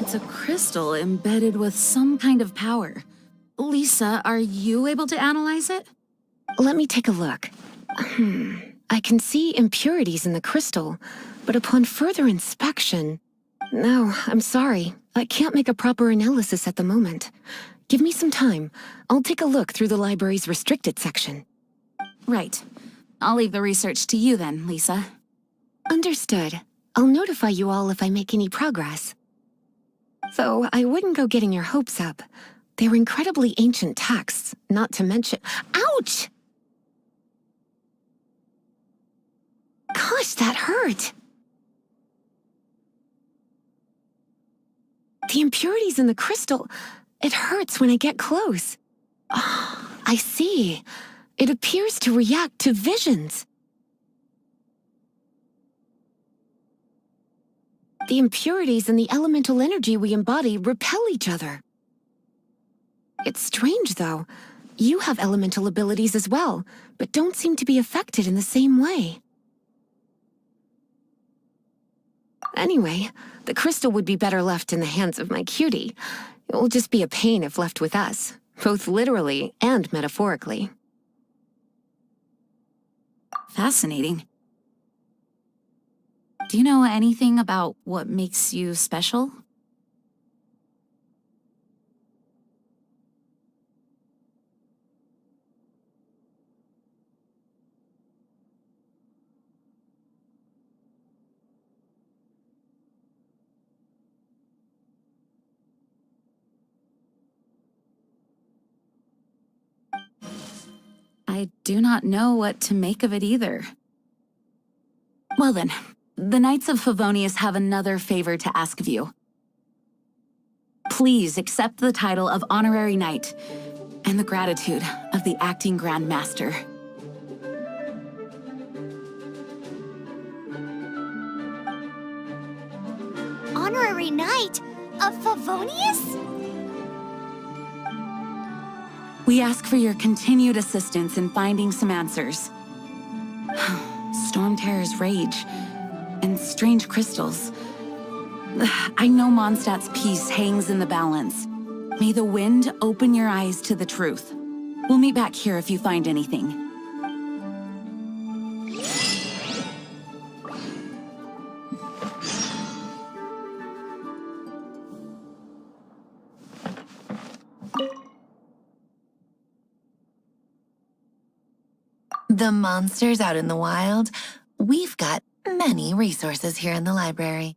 It's a crystal embedded with some kind of power. Lisa, are you able to analyze it? Let me take a look. I can see impurities in the crystal, but upon further inspection... No, I'm sorry. I can't make a proper analysis at the moment. Give me some time. I'll take a look through the library's restricted section. Right. I'll leave the research to you then, Lisa. Understood. I'll notify you all if I make any progress. Though I wouldn't go getting your hopes up. They're incredibly ancient texts, not to mention... Ouch! Gosh, that hurt! The impurities in the crystal... It hurts when I get close. Ah, I see. It appears to react to visions. The impurities and the elemental energy we embody repel each other. It's strange, though. You have elemental abilities as well, but don't seem to be affected in the same way. Anyway, the crystal would be better left in the hands of my cutie. It will just be a pain if left with us, both literally and metaphorically. Fascinating. Do you know anything about what makes you special? I do not know what to make of it either. Well then, the Knights of Favonius have another favor to ask of you. Please accept the title of Honorary Knight and the gratitude of the Acting Grand Master. Honorary Knight of Favonius? We ask for your continued assistance in finding some answers. Storm Terror's rage and strange crystals. I know Mondstadt's peace hangs in the balance. May the wind open your eyes to the truth. We'll meet back here if you find anything. The monsters out in the wild, we've got many resources here in the library.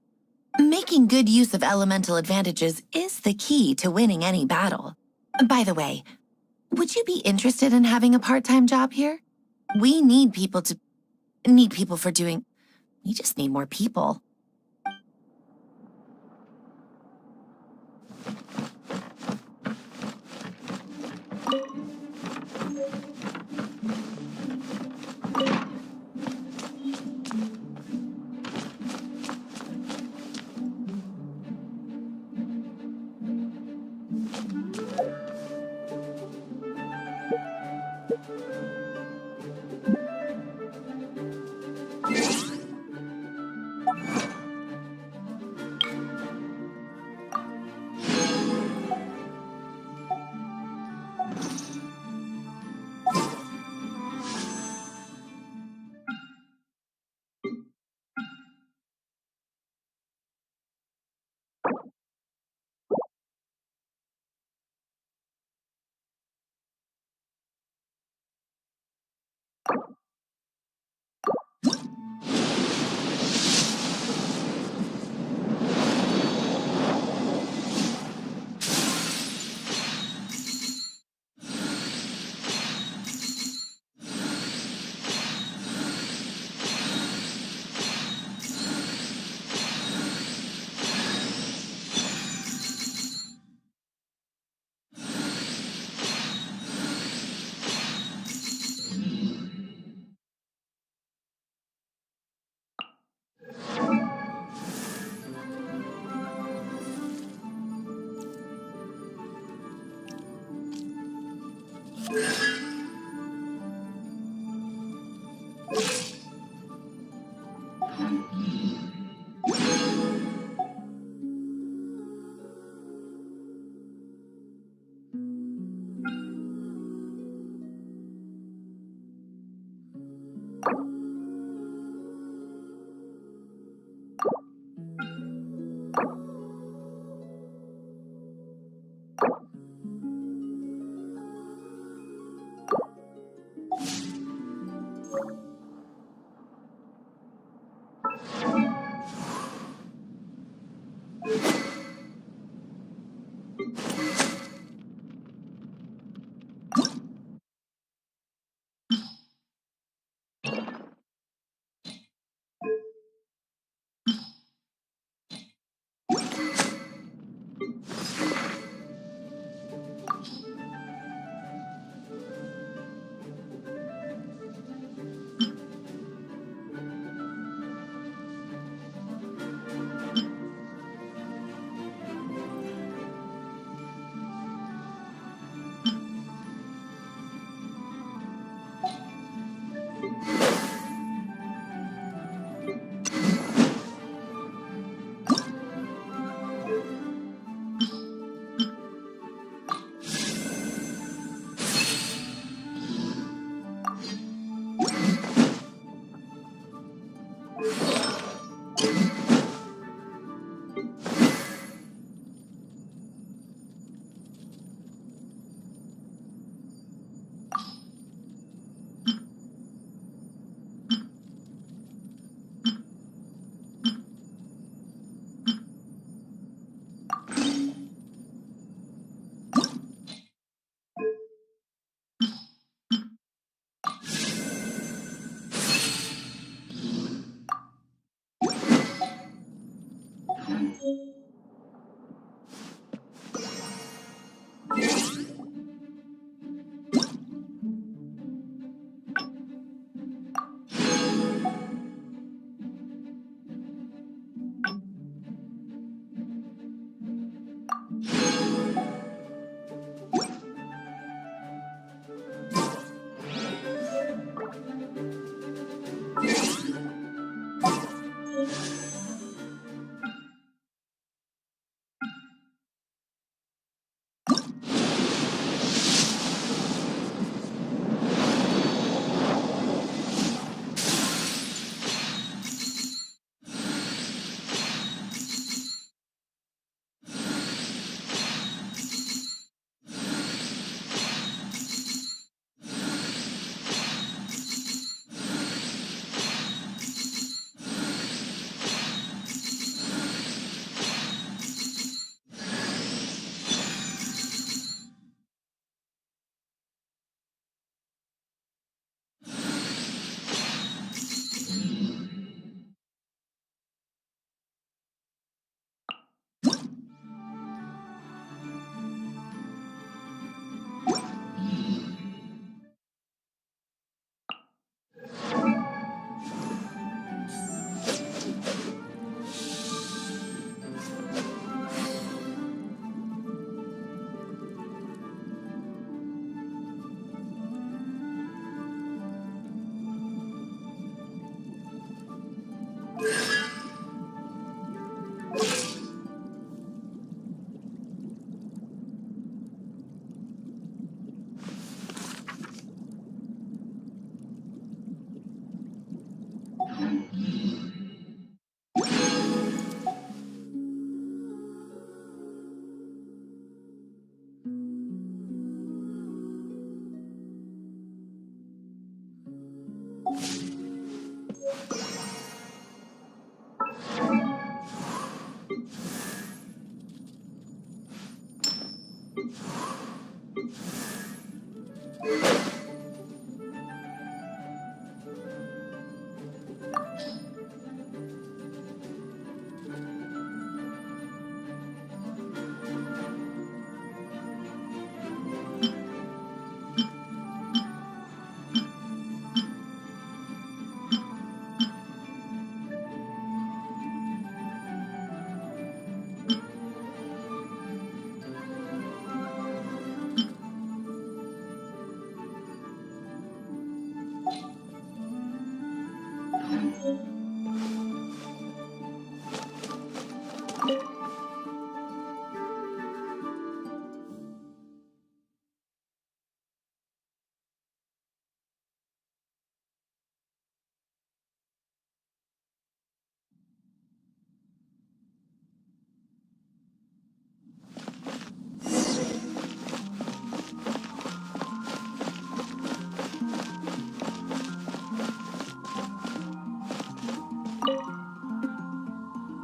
Making good use of elemental advantages is the key to winning any battle. By the way, would you be interested in having a part-time job here? We need people for doing... We just need more people.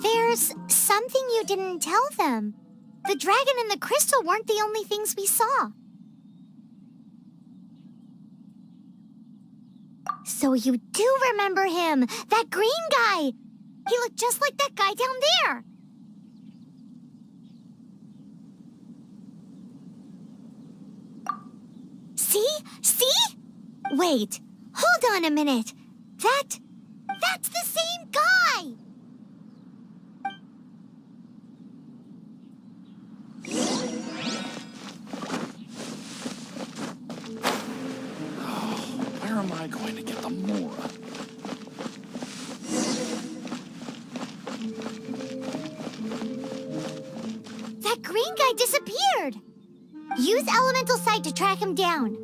There's something you didn't tell them. The dragon and the crystal weren't the only things we saw. So you do remember him, that green guy. He looked just like that guy down there. See? See? Wait, hold on a minute. That's the same guy! Where am I going to get the Mora? That green guy disappeared! Use Elemental Sight to track him down.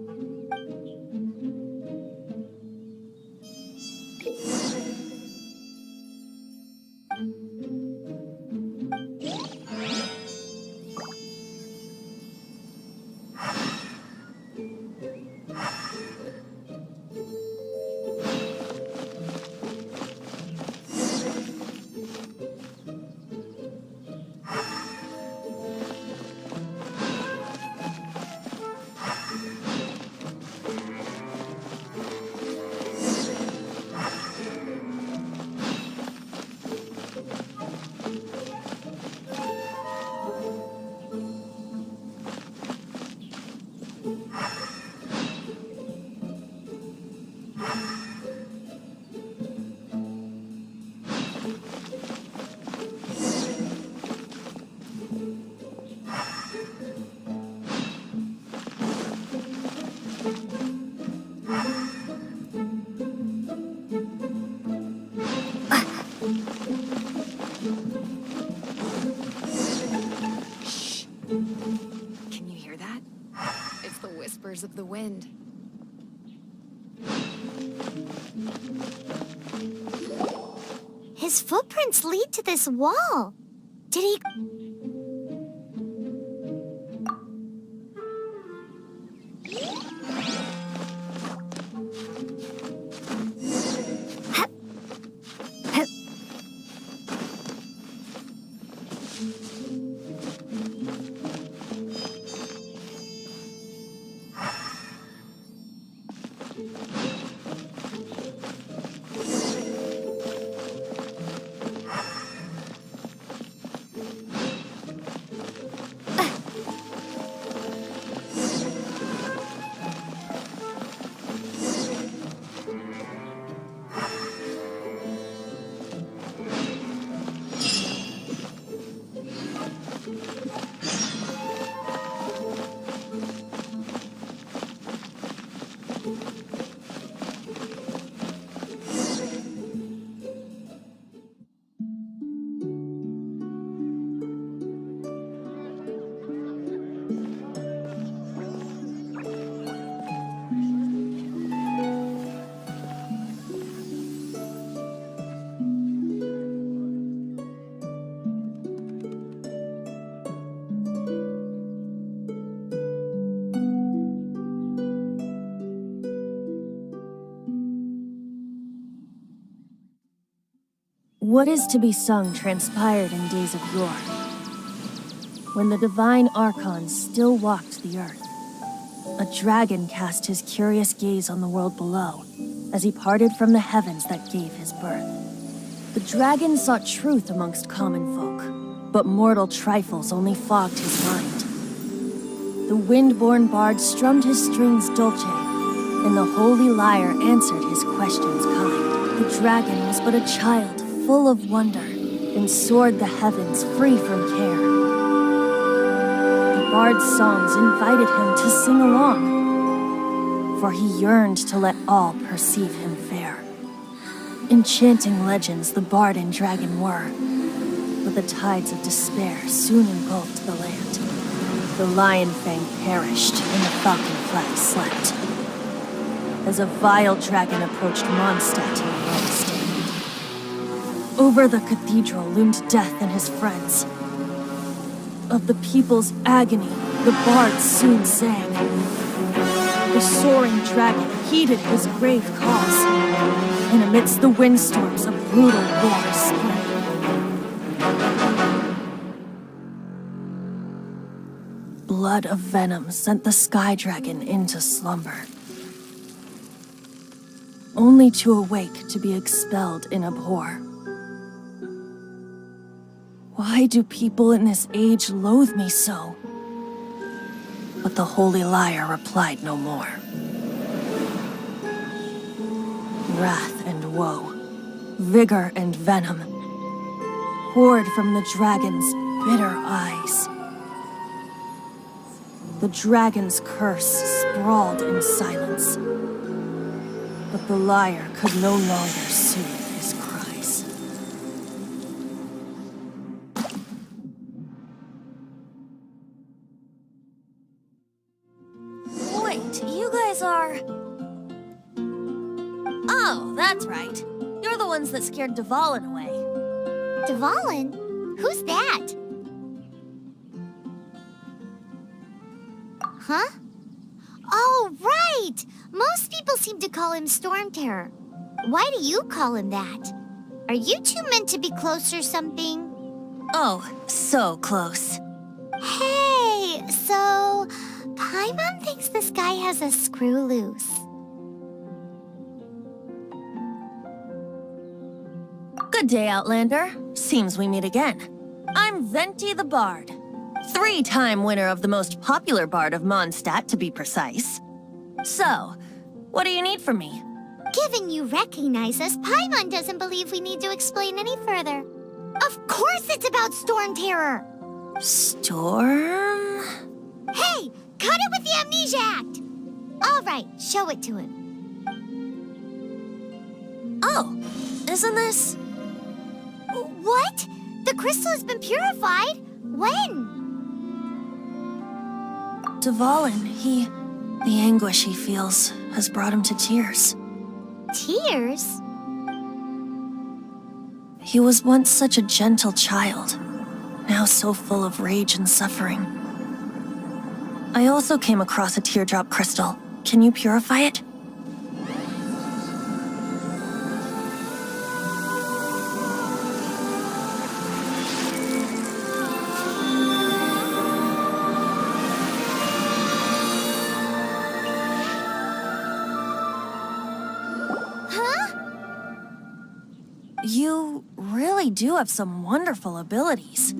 Can you hear that? It's the whispers of the wind. His footprints lead to this wall. Did he... What is to be sung transpired in days of yore, when the divine archons still walked the earth. A dragon cast his curious gaze on the world below, as he parted from the heavens that gave his birth. The dragon sought truth amongst common folk, but mortal trifles only fogged his mind. The wind-born bard strummed his strings dulce, and the holy lyre answered his questions kind. The dragon was but a child, full of wonder, and soared the heavens free from care. The bard's songs invited him to sing along, for he yearned to let all perceive him fair. Enchanting legends the bard and dragon were, but the tides of despair soon engulfed the land. The Lion Fang perished and the Falcon Flag slept. As a vile dragon approached Mondstadt in a world stand. Over the cathedral loomed death and his friends. Of the people's agony, the bards soon sang. The soaring dragon heeded his grave cause, and amidst the windstorms a brutal war sprang. Blood of venom sent the sky dragon into slumber, only to awake to be expelled in abhor. Why do people in this age loathe me so? But the holy liar replied no more. Wrath and woe, vigor and venom, poured from the dragon's bitter eyes. The dragon's curse sprawled in silence, but the liar could no longer soothe his cries. Wait, you guys are... Oh, that's right. You're the ones that scared Dvalin away. Dvalin? Who's that? Huh? Oh, right! Most people seem to call him Storm Terror. Why do you call him that? Are you two meant to be close or something? Oh, so close. Hey, so... Paimon thinks this guy has a screw loose. Good day, Outlander. Seems we meet again. I'm Venti the Bard. 3-time winner of the most popular bard of Mondstadt, to be precise. So, what do you need from me? Given you recognize us, Paimon doesn't believe we need to explain any further. Of course it's about Storm Terror! Storm? Hey, cut it with the Amnesia Act! All right, show it to him. Oh, isn't this... What? The crystal has been purified? When? Dvalin, the anguish he feels has brought him to tears. Tears? He was once such a gentle child, now so full of rage and suffering. I also came across a teardrop crystal. Can you purify it? You really do have some wonderful abilities.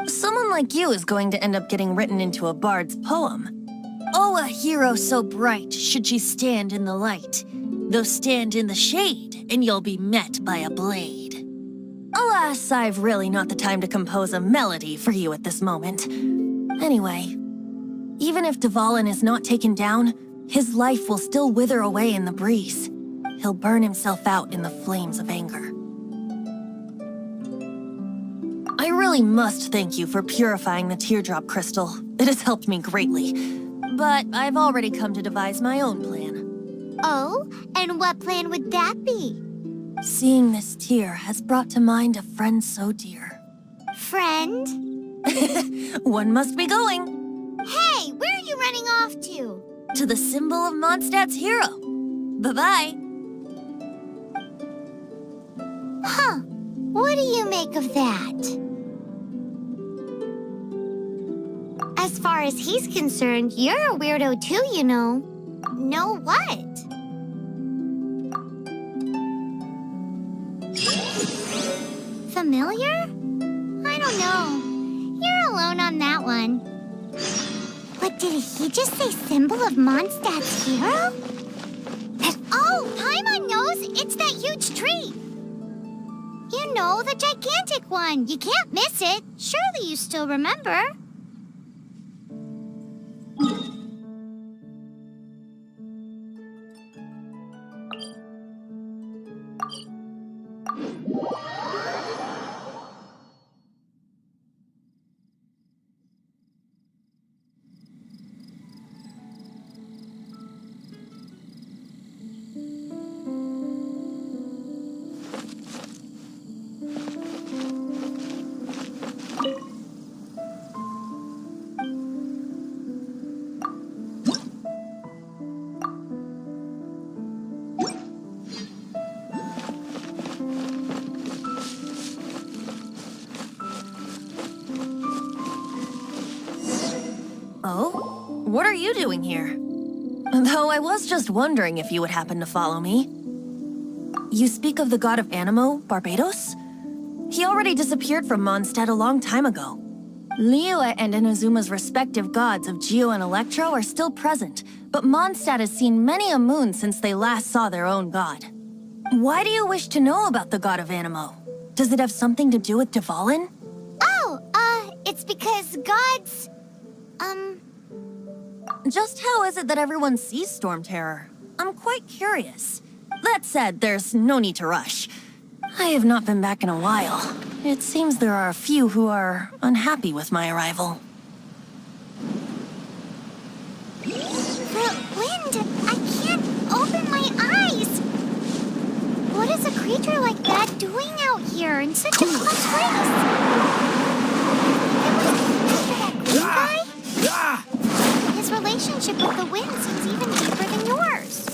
Someone like you is going to end up getting written into a bard's poem. Oh, a hero so bright should she stand in the light, though stand in the shade, and you'll be met by a blade. Alas, I've really not the time to compose a melody for you at this moment. Anyway, even if Dvalin is not taken down, his life will still wither away in the breeze. He'll burn himself out in the flames of anger. I really must thank you for purifying the teardrop crystal. It has helped me greatly. But I've already come to devise my own plan. Oh, and what plan would that be? Seeing this tear has brought to mind a friend so dear. Friend? One must be going. Hey, where are you running off to? To the symbol of Mondstadt's hero. Bye-bye. Huh. What do you make of that? As far as he's concerned, you're a weirdo too, you know. Know what? Familiar? I don't know. You're alone on that one. But did he just say symbol of Mondstadt's hero? Oh, Paimon knows! It's that huge tree! You know, the gigantic one. You can't miss it. Surely you still remember. What are you doing here? Though I was just wondering if you would happen to follow me. You speak of the god of Animo, Barbados? He already disappeared from Mondstadt a long time ago. Liyue and Inazuma's respective gods of Geo and Electro are still present, but Mondstadt has seen many a moon since they last saw their own god. Why do you wish to know about the god of Animo? Does it have something to do with Dvalin? It's because gods... Just how is it that everyone sees Storm Terror? I'm quite curious. That said, there's no need to rush. I have not been back in a while. It seems there are a few who are unhappy with my arrival. The wind! I can't open my eyes! What is a creature like that doing out here in such a close place? It was that green guy? His relationship with the wind seems even deeper than yours.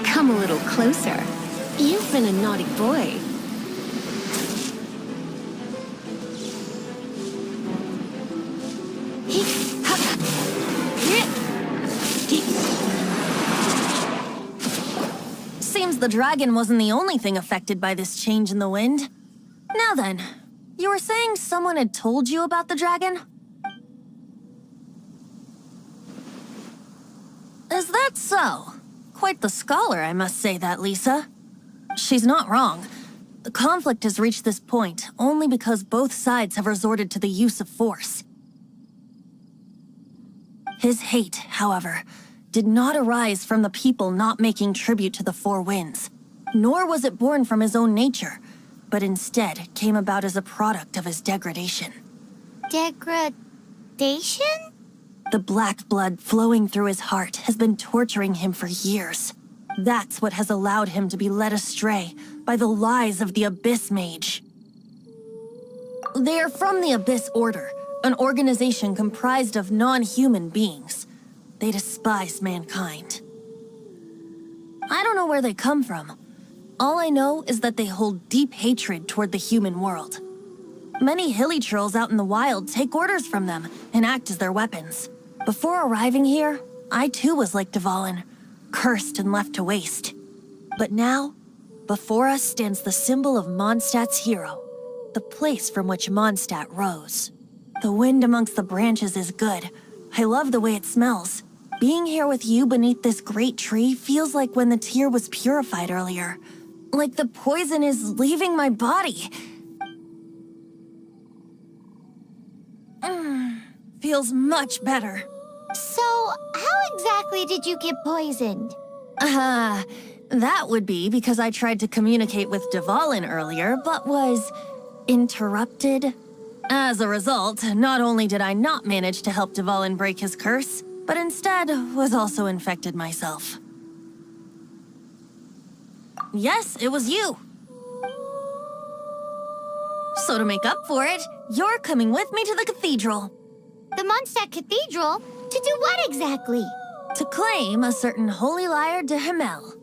Come a little closer. You've been a naughty boy. Seems the dragon wasn't the only thing affected by this change in the wind. Now then, you were saying someone had told you about the dragon? Is that so? Quite the scholar, I must say that, Lisa. She's not wrong. The conflict has reached this point only because both sides have resorted to the use of force. His hate, however, did not arise from the people not making tribute to the Four Winds, nor was it born from his own nature, but instead came about as a product of his degradation. Degradation? The black blood flowing through his heart has been torturing him for years. That's what has allowed him to be led astray by the lies of the Abyss Mage. They are from the Abyss Order, an organization comprised of non-human beings. They despise mankind. I don't know where they come from. All I know is that they hold deep hatred toward the human world. Many hilly trolls out in the wild take orders from them and act as their weapons. Before arriving here, I too was like Dvalin, cursed and left to waste. But now, before us stands the symbol of Mondstadt's hero, the place from which Mondstadt rose. The wind amongst the branches is good. I love the way it smells. Being here with you beneath this great tree feels like when the tear was purified earlier. Like the poison is leaving my body. Feels much better. So, how exactly did you get poisoned? That would be because I tried to communicate with Dvalin earlier, but was interrupted. As a result, not only did I not manage to help Dvalin break his curse, but instead was also infected myself. Yes, it was you. So to make up for it, you're coming with me to the cathedral. The Mondstadt Cathedral? To do what exactly? To claim a certain holy lyre de Himmel.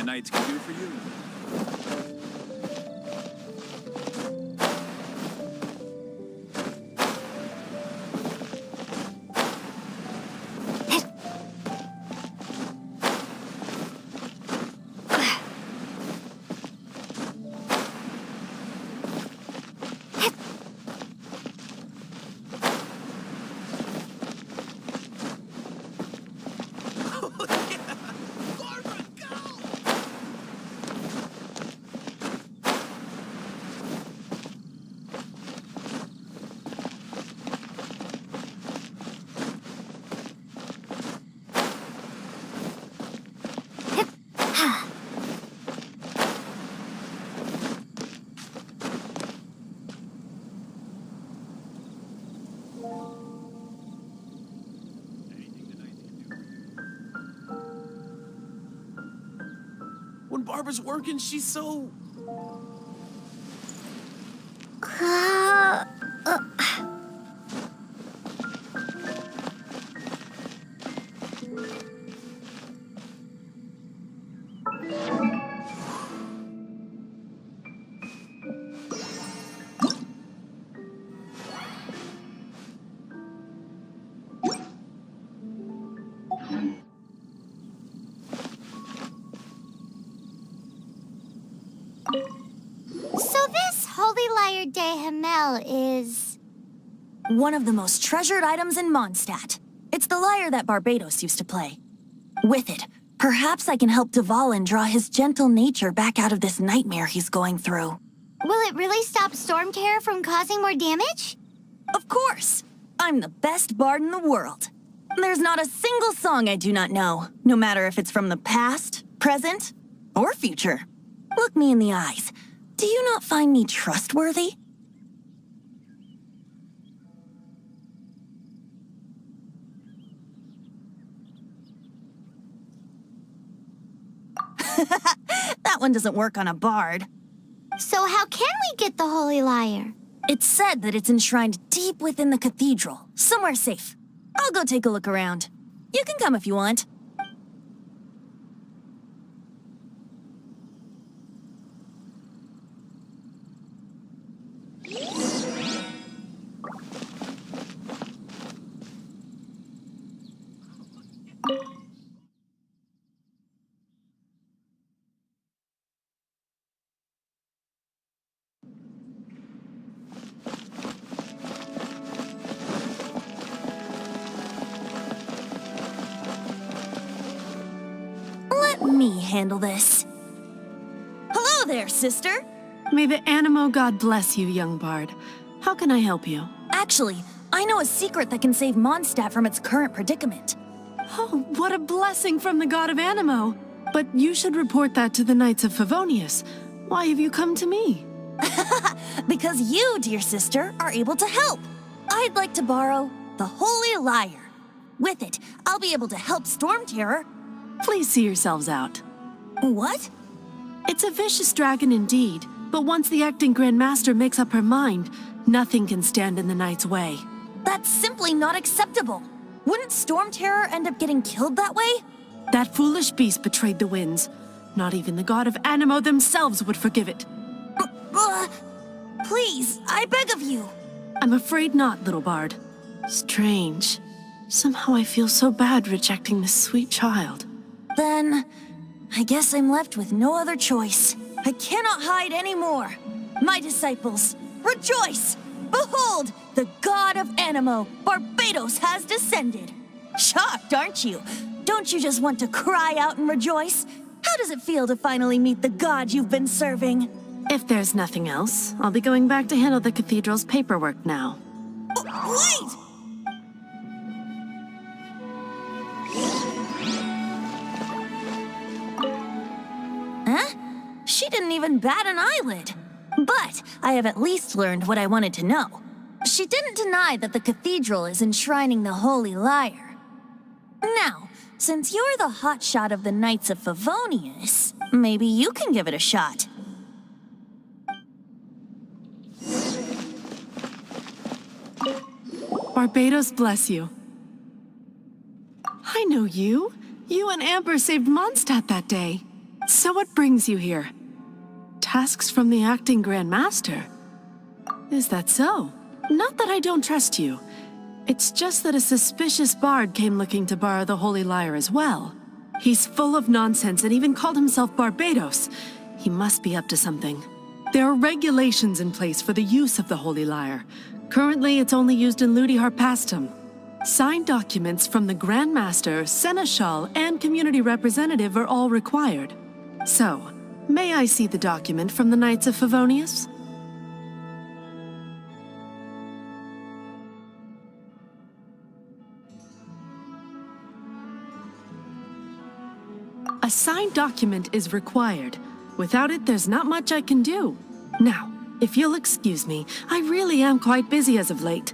the Knights can do for you. When Barbara's working, she's so... So this Holy Lyre de Himmel is... One of the most treasured items in Mondstadt. It's the lyre that Barbados used to play. With it, perhaps I can help Dvalin draw his gentle nature back out of this nightmare he's going through. Will it really stop Storm Terror from causing more damage? Of course! I'm the best bard in the world. There's not a single song I do not know, no matter if it's from the past, present, or future. Look me in the eyes. Do you not find me trustworthy? That one doesn't work on a bard. So how can we get the Holy Lyre? It's said that it's enshrined deep within the cathedral, somewhere safe. I'll go take a look around. You can come if you want. Let me handle this. Hello there, sister. May the Animo God bless you, young bard. How can I help you? Actually, I know a secret that can save Mondstadt from its current predicament. Oh, what a blessing from the god of Animo! But you should report that to the Knights of Favonius. Why have you come to me? Because you, dear sister, are able to help. I'd like to borrow the Holy Lyre. With it, I'll be able to help Storm Terror. Please see yourselves out. What? It's a vicious dragon indeed, but once the acting Grand Master makes up her mind, nothing can stand in the Knight's way. That's simply not acceptable. Wouldn't Storm Terror end up getting killed that way? That foolish beast betrayed the winds. Not even the god of Animo themselves would forgive it. Please, I beg of you. I'm afraid not, little bard. Strange. Somehow I feel so bad rejecting this sweet child. Then, I guess I'm left with no other choice. I cannot hide anymore. My disciples, rejoice! Behold, the god of Animo, Barbados, has descended. Shocked, aren't you? Don't you just want to cry out and rejoice? How does it feel to finally meet the god you've been serving? If there's nothing else, I'll be going back to handle the cathedral's paperwork now. Wait! Huh? She didn't even bat an eyelid. But I have at least learned what I wanted to know. She didn't deny that the cathedral is enshrining the Holy Lyre. Now, since you're the hotshot of the Knights of Favonius, maybe you can give it a shot. Barbados bless you. I know you. You and Amber saved Mondstadt that day. So what brings you here? Tasks from the acting Grand Master? Is that so? Not that I don't trust you. It's just that a suspicious bard came looking to borrow the Holy Lyre as well. He's full of nonsense and even called himself Barbados. He must be up to something. There are regulations in place for the use of the Holy Lyre. Currently, it's only used in Ludi Harpastum. Signed documents from the Grand Master, Seneschal, and community representative are all required. So, may I see the document from the Knights of Favonius? A signed document is required. Without it, there's not much I can do. Now, if you'll excuse me, I really am quite busy as of late.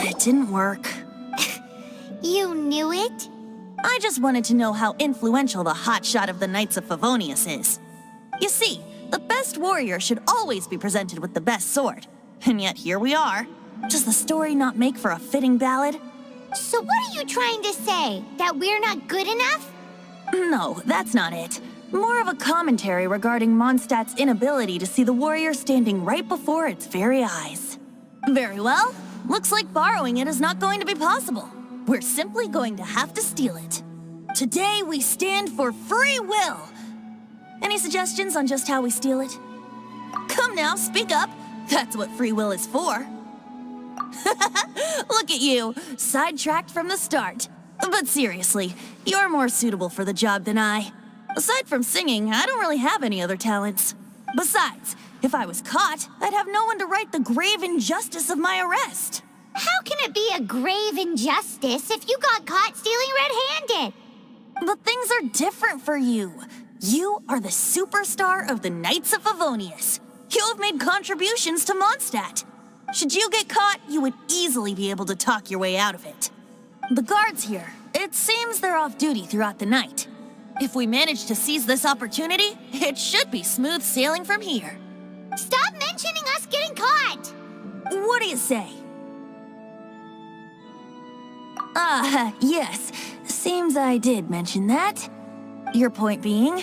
It didn't work. You knew it? I just wanted to know how influential the hotshot of the Knights of Favonius is. You see, the best warrior should always be presented with the best sword. And yet here we are. Does the story not make for a fitting ballad? So what are you trying to say? That we're not good enough? No, that's not it. More of a commentary regarding Mondstadt's inability to see the warrior standing right before its very eyes. Very well. Looks like borrowing it is not going to be possible. We're simply going to have to steal it. Today we stand for free will. Any suggestions on just how we steal it? Come now, speak up. That's what free will is for. Look at you, sidetracked from the start. But seriously, you're more suitable for the job than I. Aside from singing, I don't really have any other talents. Besides, if I was caught, I'd have no one to right the grave injustice of my arrest. How can it be a grave injustice if you got caught stealing red-handed? But things are different for you. You are the superstar of the Knights of Favonius. You have made contributions to Mondstadt. Should you get caught, you would easily be able to talk your way out of it. The guards here, it seems they're off duty throughout the night. If we manage to seize this opportunity, it should be smooth sailing from here. Stop mentioning us getting caught! What do you say? Yes. Seems I did mention that. Your point being?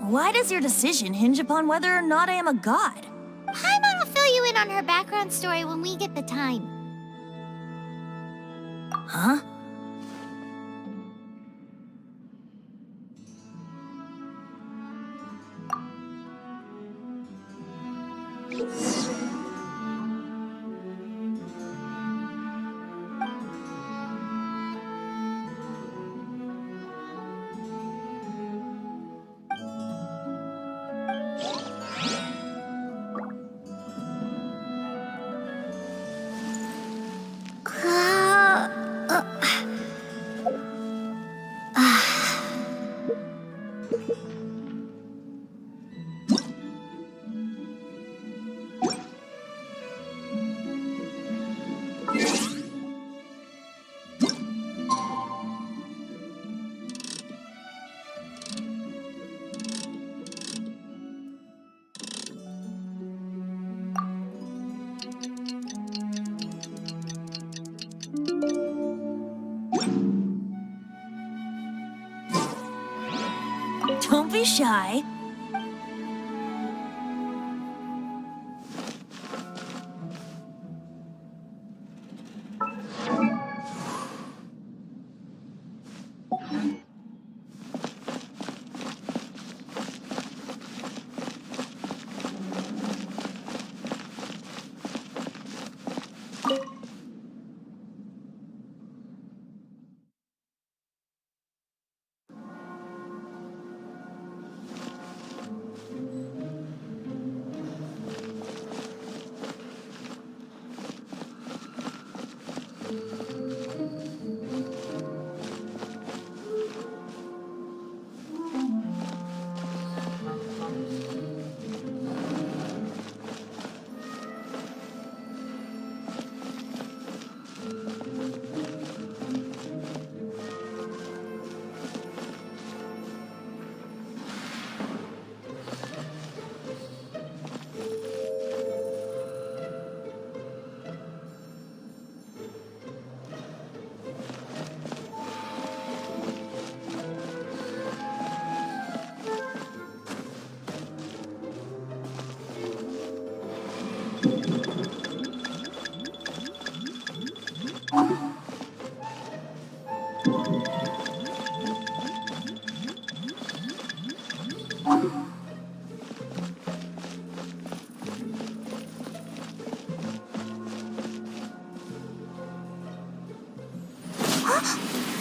Why does your decision hinge upon whether or not I am a god? Paimon will fill you in on her background story when we get the time. Huh? Don't be shy.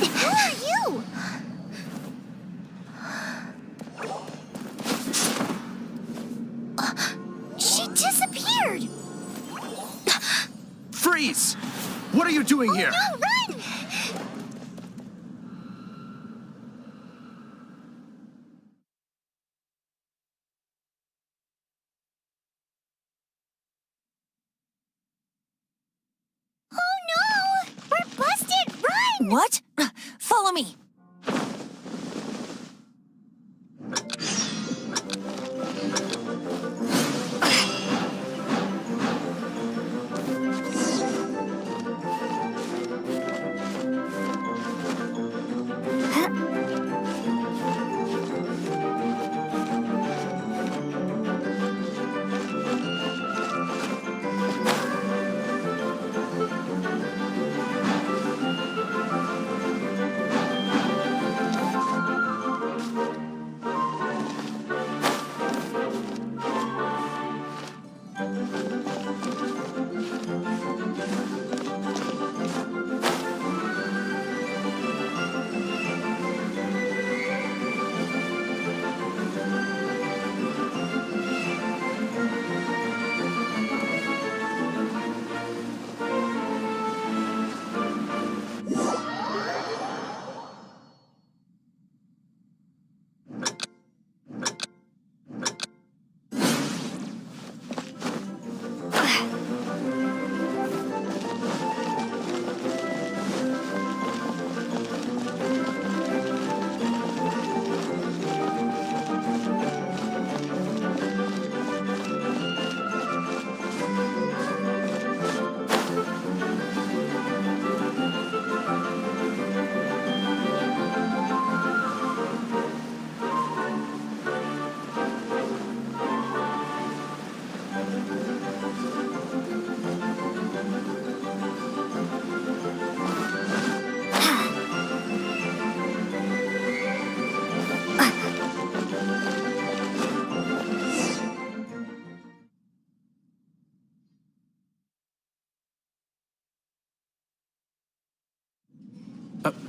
Who are you? She disappeared! Freeze! What are you doing here? No, run! Oh no! We're busted! Run! What? Follow me.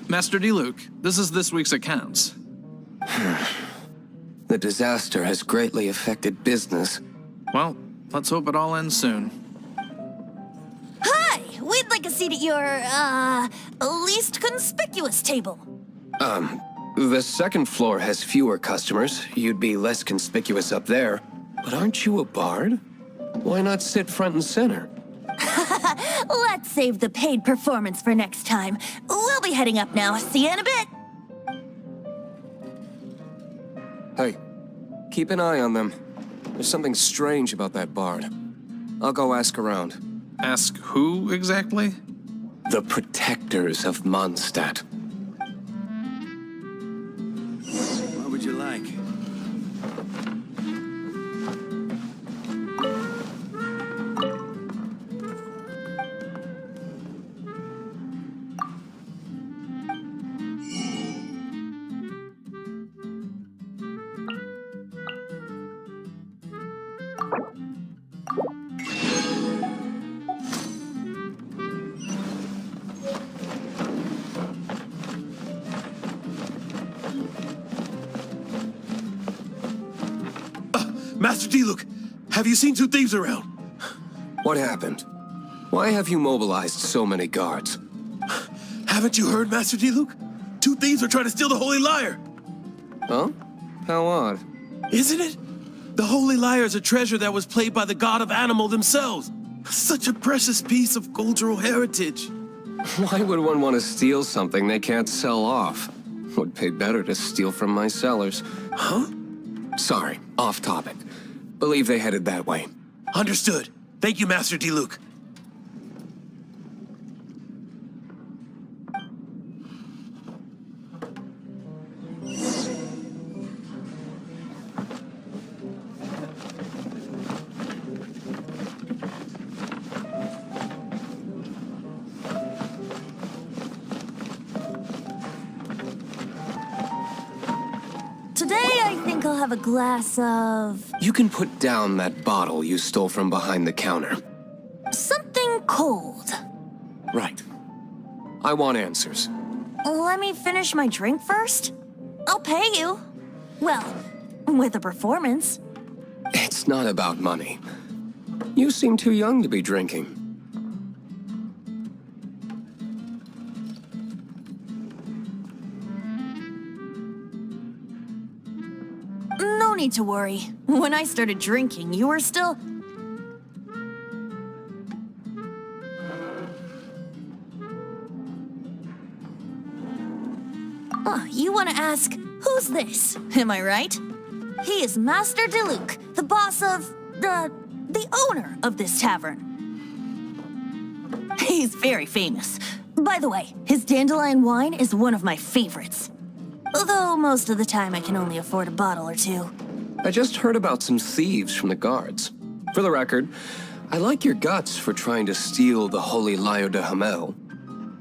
Master D-Luke, this is this week's accounts. The disaster has greatly affected business. Well, let's hope it all ends soon. Hi! We'd like a seat at your, least conspicuous table. The second floor has fewer customers. You'd be less conspicuous up there. But aren't you a bard? Why not sit front and center? Let's save the paid performance for next time. We'll be heading up now. See you in a bit. Hey, keep an eye on them. There's something strange about that bard. I'll go ask around. Ask who exactly? The protectors of Mondstadt. What would you like? Master D-Luke, have you seen two thieves around? What happened? Why have you mobilized so many guards? Haven't you heard, Master D-Luke? Two thieves are trying to steal the Holy Lyre. Huh? How odd. Isn't it? The Holy Lyre is a treasure that was played by the god of animal themselves. Such a precious piece of cultural heritage. Why would one want to steal something they can't sell off? Would pay better to steal from my sellers. Huh? Sorry, off topic. Believe they headed that way. Understood. Thank you, Master D-Luke. Today, I think I'll have a glass of... You can put down that bottle you stole from behind the counter. something cold. Right. I want answers. Let me finish my drink first? I'll pay you. Well, with a performance. It's not about money. You seem too young to be drinking. No need to worry. When I started drinking, you were still... You want to ask, who's this? Am I right? He is Master Diluc, the boss of... the owner of this tavern. He's very famous. By the way, his dandelion wine is one of my favorites. Although most of the time I can only afford a bottle or two. I just heard about some thieves from the guards. For the record, I like your guts for trying to steal the Holy Lyre de Hamel.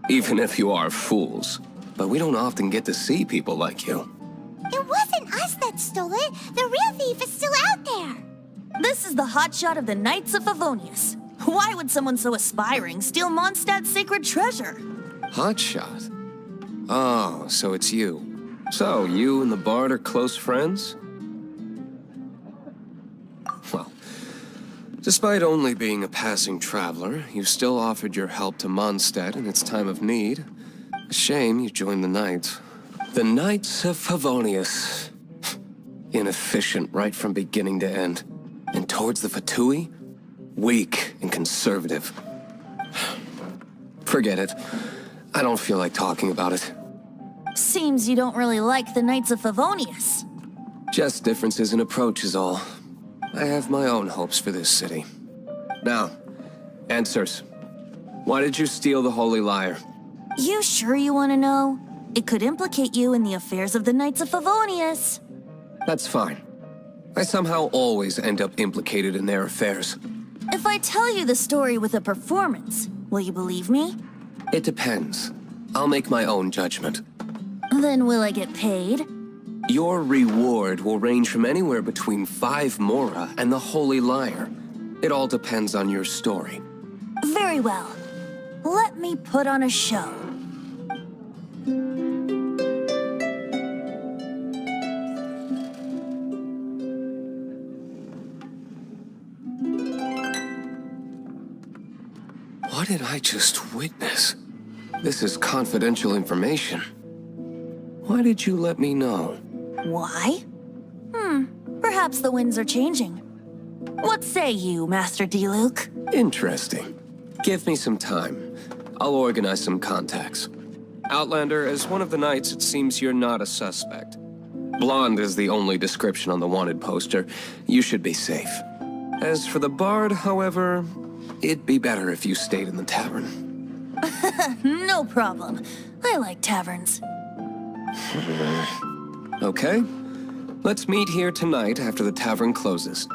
Even if you are fools. But we don't often get to see people like you. It wasn't us that stole it. The real thief is still out there. This is the hotshot of the Knights of Favonius. Why would someone so aspiring steal Mondstadt's sacred treasure? Hotshot? Oh, so it's you. So, you and the Bard are close friends? Well, despite only being a passing traveler, you still offered your help to Mondstadt in its time of need. A shame you joined the Knights. The Knights of Favonius. Inefficient right from beginning to end. And towards the Fatui, weak and conservative. Forget it. I don't feel like talking about it. Seems you don't really like the Knights of Favonius. Just differences in approach is all. I have my own hopes for this city. Now, answers. Why did you steal the Holy Lyre? You sure you want to know? It could implicate you in the affairs of the Knights of Favonius. That's fine. I somehow always end up implicated in their affairs. If I tell you the story with a performance, will you believe me? It depends. I'll make my own judgment. Then will I get paid? Your reward will range from anywhere between 5 Mora and the Holy Lyre. It all depends on your story. Very well. Let me put on a show. What did I just witness? This is confidential information. Why did you let me know? Why? Perhaps the winds are changing. What say you, Master Diluc? Interesting. Give me some time. I'll organize some contacts. Outlander, as one of the Knights, it seems you're not a suspect. Blonde is the only description on the wanted poster. You should be safe. As for the Bard, however, it'd be better if you stayed in the tavern. No problem. I like taverns. Okay. Let's meet here tonight after the tavern closes.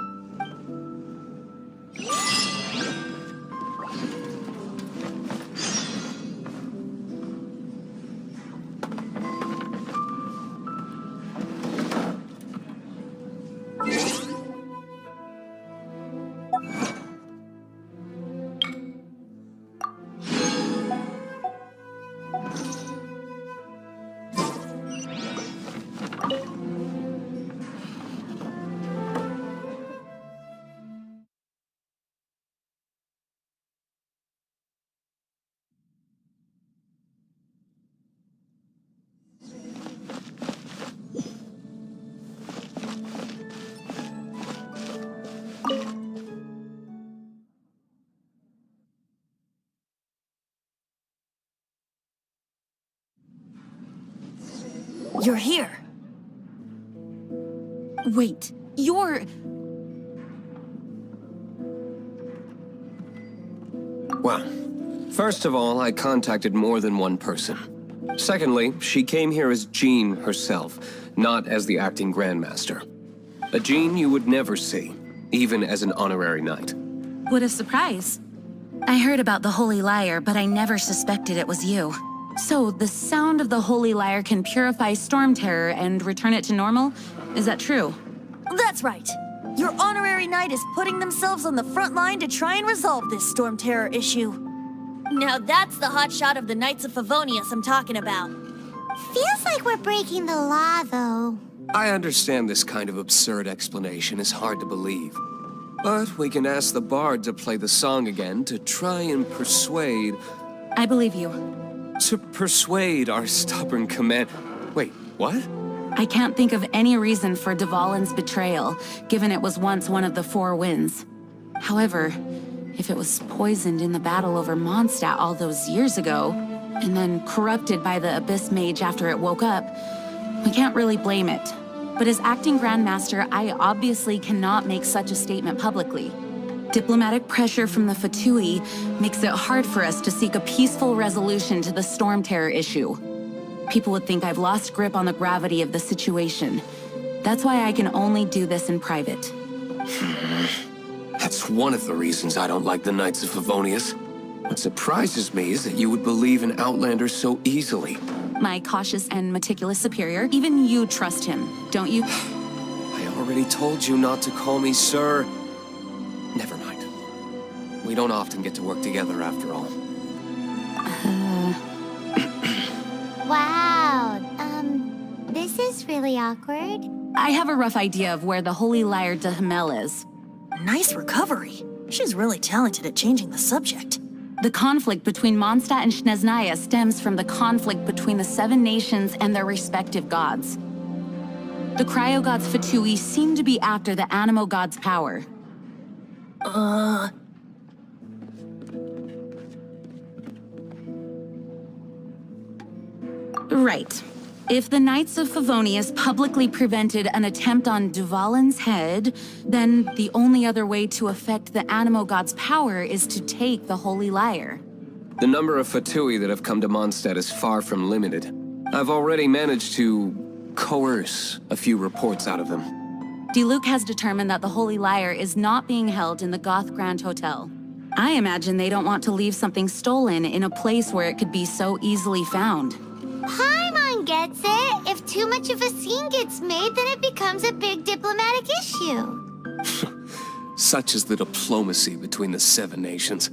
You're here. Wait, you're... Well, first of all, I contacted more than one person. Secondly, she came here as Jean herself, not as the acting Grandmaster. A Jean you would never see, even as an honorary knight. What a surprise. I heard about the Holy Lyre, but I never suspected it was you. So, the sound of the Holy Lyre can purify Storm Terror and return it to normal? Is that true? That's right. Your honorary knight is putting themselves on the front line to try and resolve this Storm Terror issue. Now that's the hotshot of the Knights of Favonius I'm talking about. Feels like we're breaking the law, though. I understand this kind of absurd explanation is hard to believe. But we can ask the bard to play the song again to try and persuade... I believe you. To persuade our stubborn command... Wait, what? I can't think of any reason for Dvalin's betrayal, given it was once one of the Four Winds. However, if it was poisoned in the battle over Mondstadt all those years ago, and then corrupted by the Abyss Mage after it woke up, we can't really blame it. But as acting Grandmaster, I obviously cannot make such a statement publicly. Diplomatic pressure from the Fatui makes it hard for us to seek a peaceful resolution to the Storm Terror issue. People would think I've lost grip on the gravity of the situation. That's why I can only do this in private. That's one of the reasons I don't like the Knights of Favonius. What surprises me is that you would believe in Outlander so easily. My cautious and meticulous superior, even you trust him, don't you? I already told you not to call me sir. Never mind. We don't often get to work together after all. Wow, this is really awkward. I have a rough idea of where the Holy Lyre de Himmel is. Nice recovery. She's really talented at changing the subject. The conflict between Mondstadt and Snezhnaya stems from the conflict between the Seven Nations and their respective gods. The cryo-gods Fatui seem to be after the Animo god's power. Right. If the Knights of Favonius publicly prevented an attempt on Dvalin's head, then the only other way to affect the Animo god's power is to take the Holy Lyre. The number of Fatui that have come to Mondstadt is far from limited. I've already managed to coerce a few reports out of them. Diluc has determined that the Holy Lyre is not being held in the Goth Grand Hotel. I imagine they don't want to leave something stolen in a place where it could be so easily found. Paimon gets it. If too much of a scene gets made, then it becomes a big diplomatic issue. Such is the diplomacy between the Seven Nations.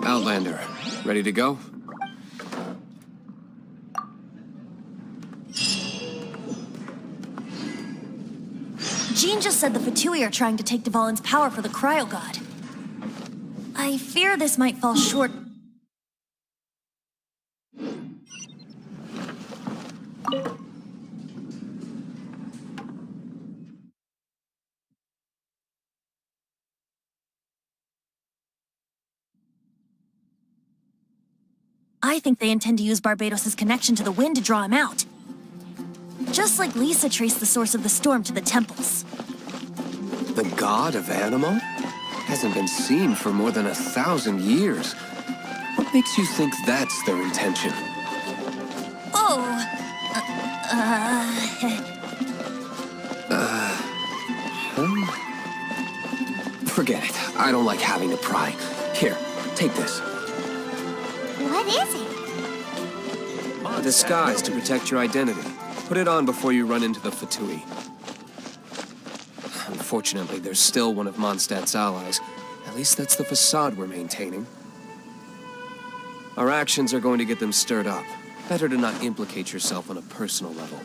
Outlander, ready to go? Jean just said the Fatui are trying to take Dvalin's power for the Cryo God. I fear this might fall short. I think they intend to use Barbados' connection to the wind to draw him out. Just like Lisa traced the source of the storm to the temples. The god of Animo? Hasn't been seen for more than 1,000 years. What makes you think that's their intention? Forget it. I don't like having to pry. Here, take this. What is it? A disguise to protect your identity. Put it on before you run into the Fatui. Unfortunately, there's still one of Mondstadt's allies. At least that's the facade we're maintaining. Our actions are going to get them stirred up. Better to not implicate yourself on a personal level.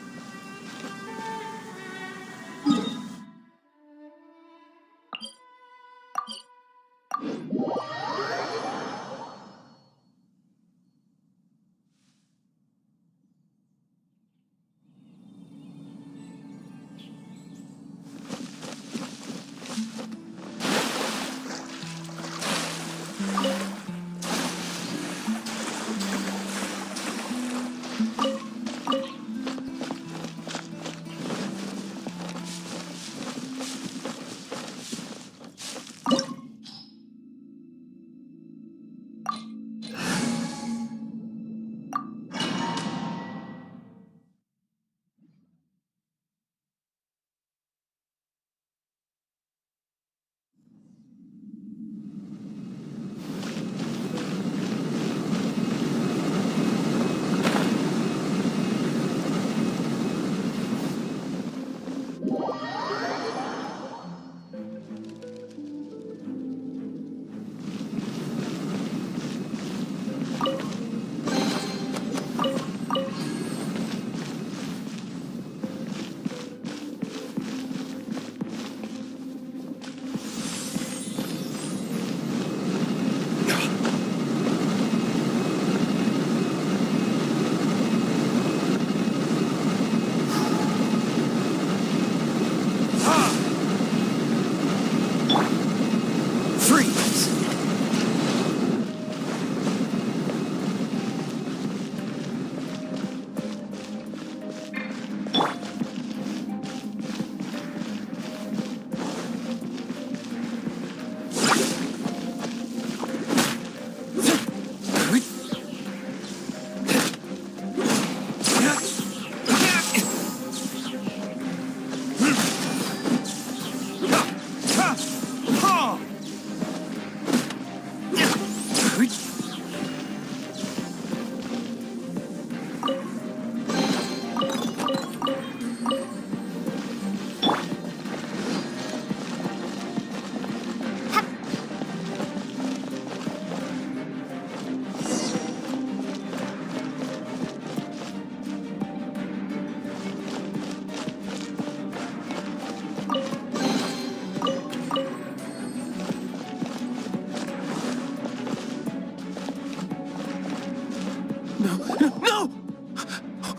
No!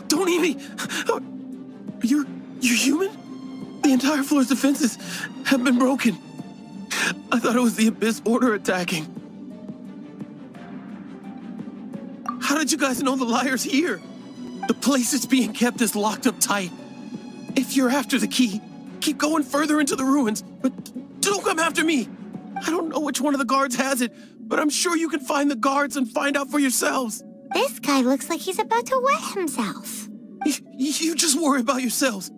Don't eat me! You're human? The entire floor's defenses have been broken. I thought it was the Abyss Order attacking. How did you guys know the liar's here? The place it's being kept is locked up tight. If you're after the key, keep going further into the ruins, but don't come after me. I don't know which one of the guards has it, but I'm sure you can find the guards and find out for yourselves. This guy looks like he's about to wet himself. You just worry about yourselves.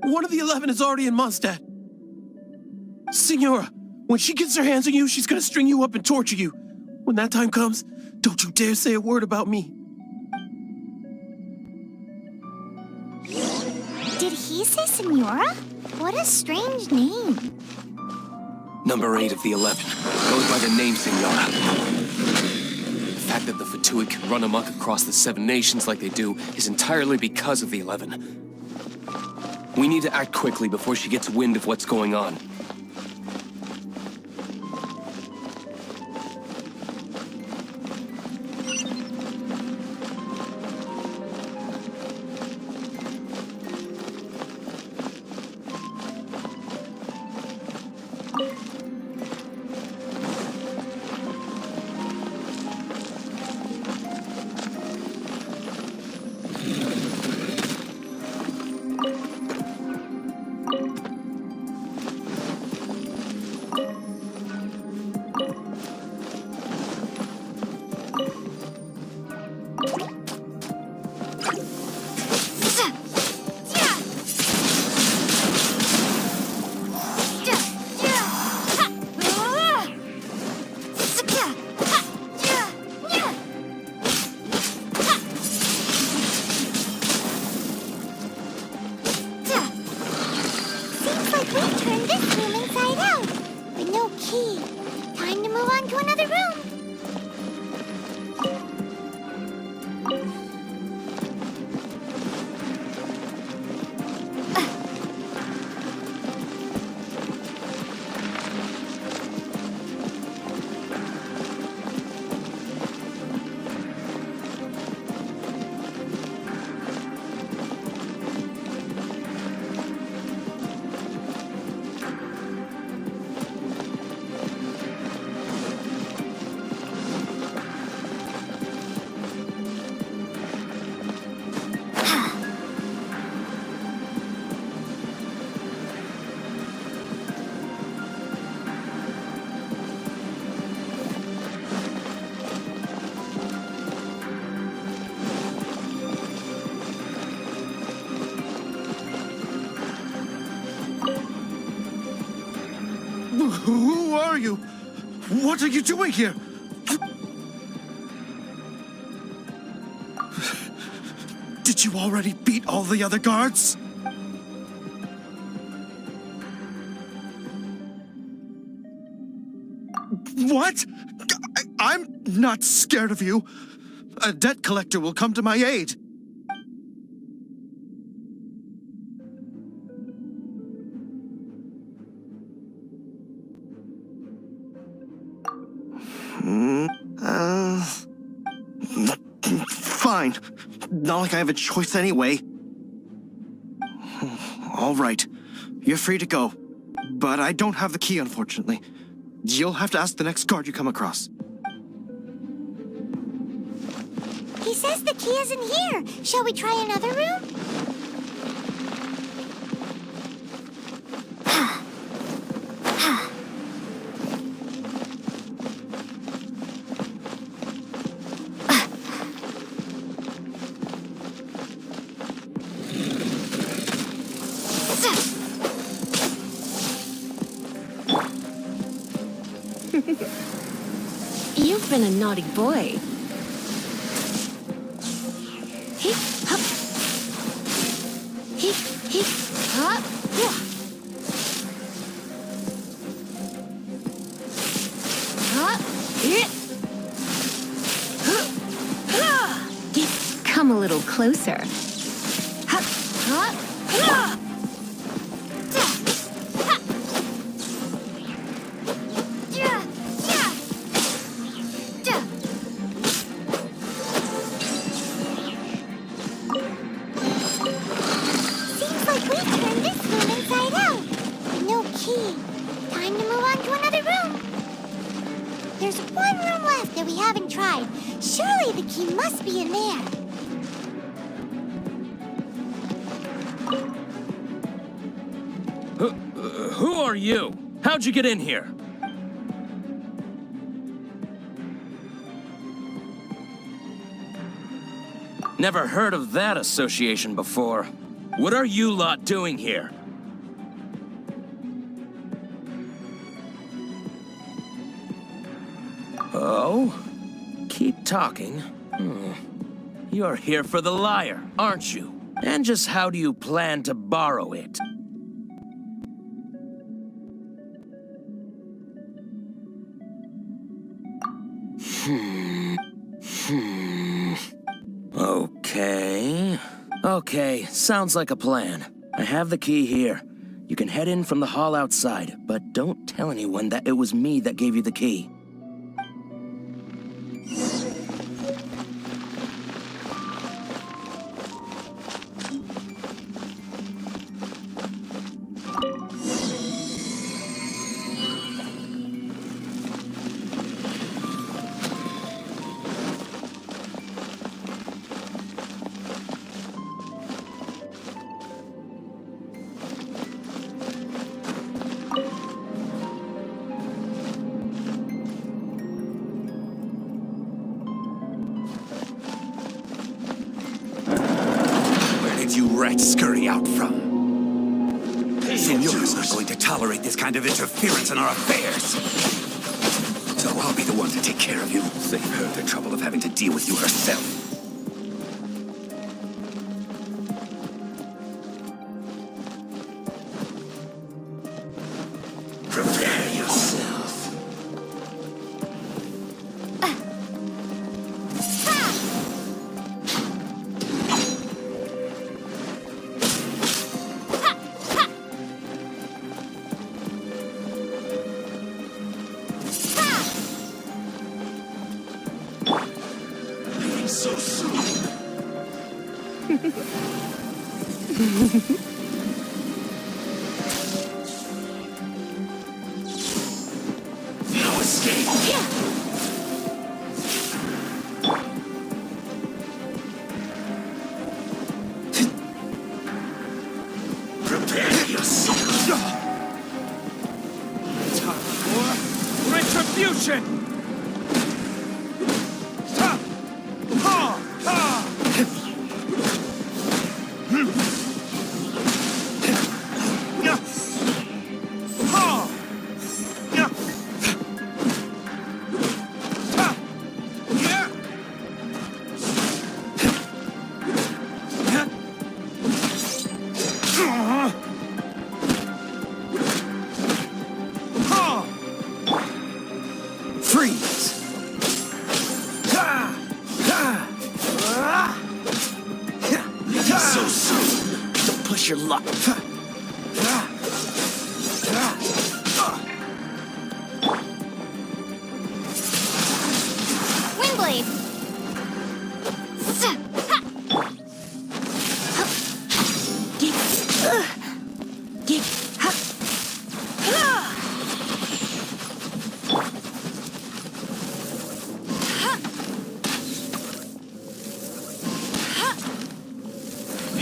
One of the 11 is already in Mondstadt. Signora, when she gets her hands on you, she's gonna string you up and torture you. When that time comes, don't you dare say a word about me. Did he say Senora? What a strange name. Number 8 of the 11 goes by the name Senora. The fact that the Fatuid can run amok across the 7 nations like they do is entirely because of the 11. We need to act quickly before she gets wind of what's going on. Who are you? What are you doing here? Did you already beat all the other guards? What? I'm not scared of you. A debt collector will come to my aid. Fine. Not like I have a choice anyway. All right. You're free to go. But I don't have the key, unfortunately. You'll have to ask the next guard you come across. He says the key isn't here. Shall we try another room? You've been a naughty boy. He, hop. He, hop. Yeah. Hop. Come a little closer. Hop. Hop. that we haven't tried. Surely the key must be in there. Who are you? How'd you get in here? Never heard of that association before. What are you lot doing here? Oh? Keep talking. You're here for the lyre, aren't you? And just how do you plan to borrow it? Okay, sounds like a plan. I have the key here. You can head in from the hall outside, but don't tell anyone that it was me that gave you the key. You rats scurry out from? Senor not going to tolerate this kind of interference in our affairs. So I'll be the one to take care of you. Save her the trouble of having to deal with you herself. Prepare yourself. So soon. No escape. Prepare yourself. Time for retribution. Freeze! So soon. Don't push your luck. Windblade!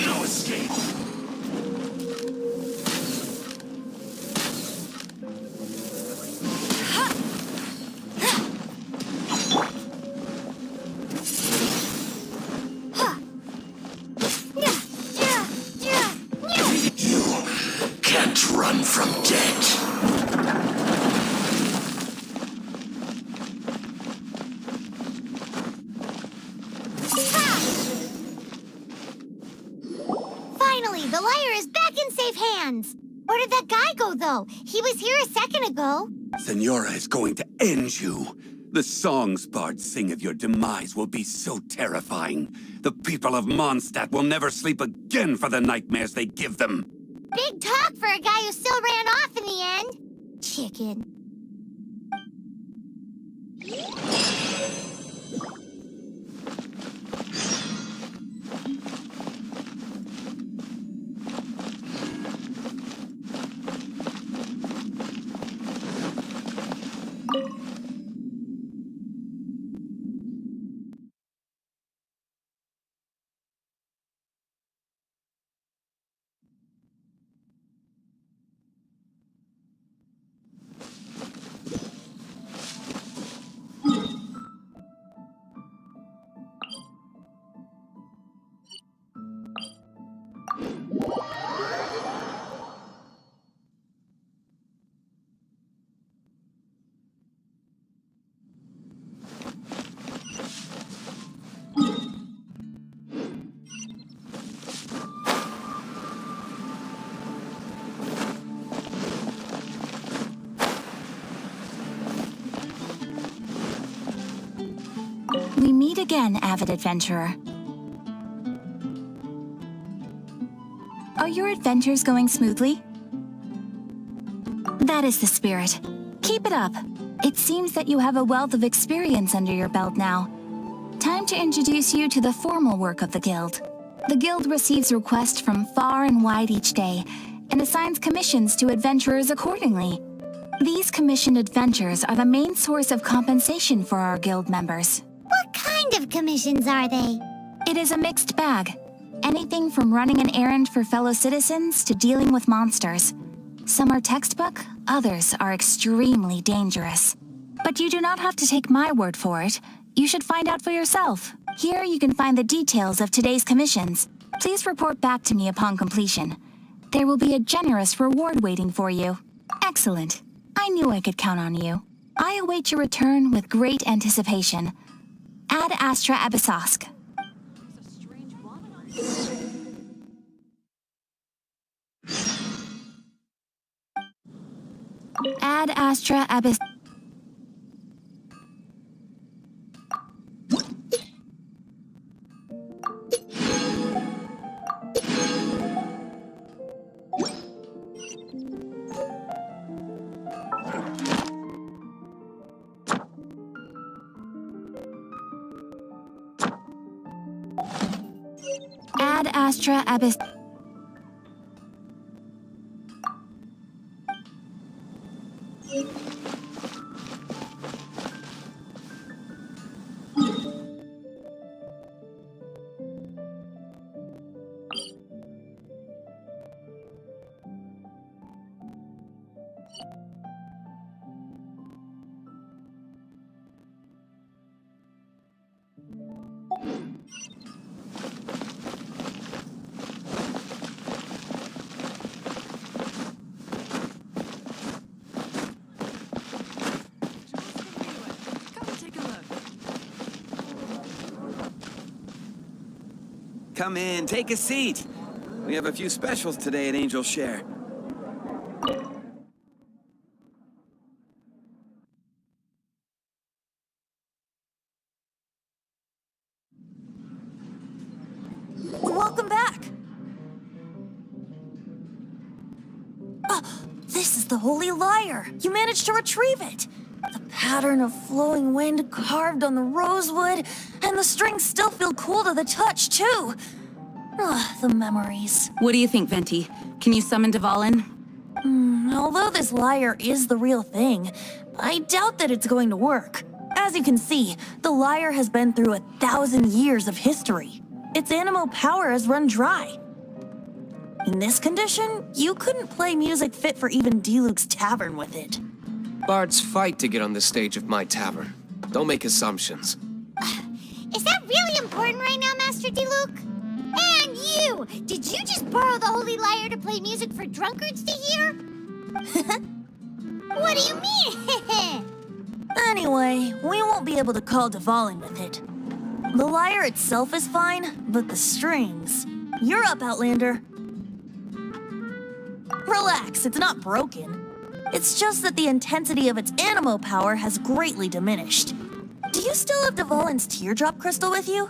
No escape. You can't run from death. Finally, the lyre is back in safe hands. Where did that guy go, though? He was here a second ago. Senora is going to end you. The songs bards sing of your demise will be so terrifying. The people of Mondstadt will never sleep again for the nightmares they give them. Big talk for a guy who still ran off in the end. Chicken. again, avid adventurer. Are your adventures going smoothly? That is the spirit. Keep it up. It seems that you have a wealth of experience under your belt now. Time to introduce you to the formal work of the Guild. The Guild receives requests from far and wide each day, and assigns commissions to adventurers accordingly. These commissioned adventures are the main source of compensation for our Guild members. What kind of commissions are they? It is a mixed bag. Anything from running an errand for fellow citizens to dealing with monsters. Some are textbook, others are extremely dangerous. But you do not have to take my word for it. You should find out for yourself. Here you can find the details of today's commissions. Please report back to me upon completion. There will be a generous reward waiting for you. Excellent. I knew I could count on you. I await your return with great anticipation. Ad Astra Abyssosk. Ad Astra Abyss. Ad Astra Abyss. Come in, take a seat. We have a few specials today at Angel Share. Welcome back! This is the Holy Lyre! You managed to retrieve it! The pattern of flowing wind carved on the rosewood, and the strings still feel cool to the touch, too! The memories. What do you think, Venti? Can you summon Dvalin? Although this lyre is the real thing, I doubt that it's going to work. As you can see, the lyre has been through 1,000 years of history. Its animal power has run dry. In this condition, you couldn't play music fit for even Diluc's tavern with it. Bards fight to get on the stage of my tavern. Don't make assumptions. Is that really important right now, Master Diluc? And you! Did you just borrow the Holy Lyre to play music for drunkards to hear? What do you mean? Anyway, we won't be able to call Dvalin with it. The lyre itself is fine, but the strings... You're up, Outlander. Relax, it's not broken. It's just that the intensity of its animo power has greatly diminished. Do you still have Dvalin's teardrop crystal with you?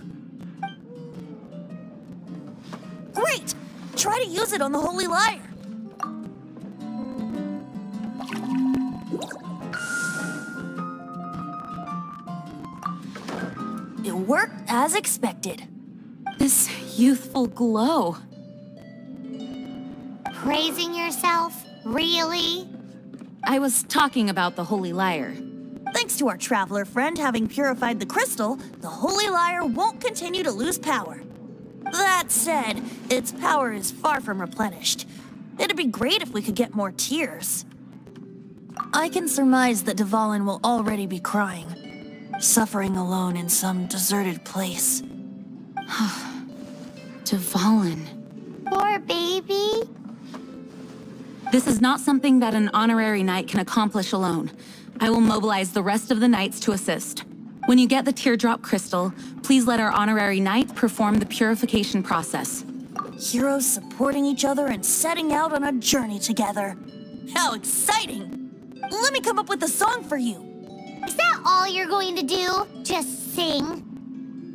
Great! Try to use it on the Holy Lyre. It worked as expected. This youthful glow. Praising yourself? Really? I was talking about the Holy Lyre. Thanks to our traveler friend having purified the crystal, the Holy Lyre won't continue to lose power. That said, its power is far from replenished. It'd be great if we could get more tears. I can surmise that Dvalin will already be crying, suffering alone in some deserted place. Dvalin. Poor baby. This is not something that an honorary knight can accomplish alone. I will mobilize the rest of the knights to assist. When you get the teardrop crystal, please let our honorary knight perform the purification process. Heroes supporting each other and setting out on a journey together. How exciting! Let me come up with a song for you. Is that all you're going to do? Just sing?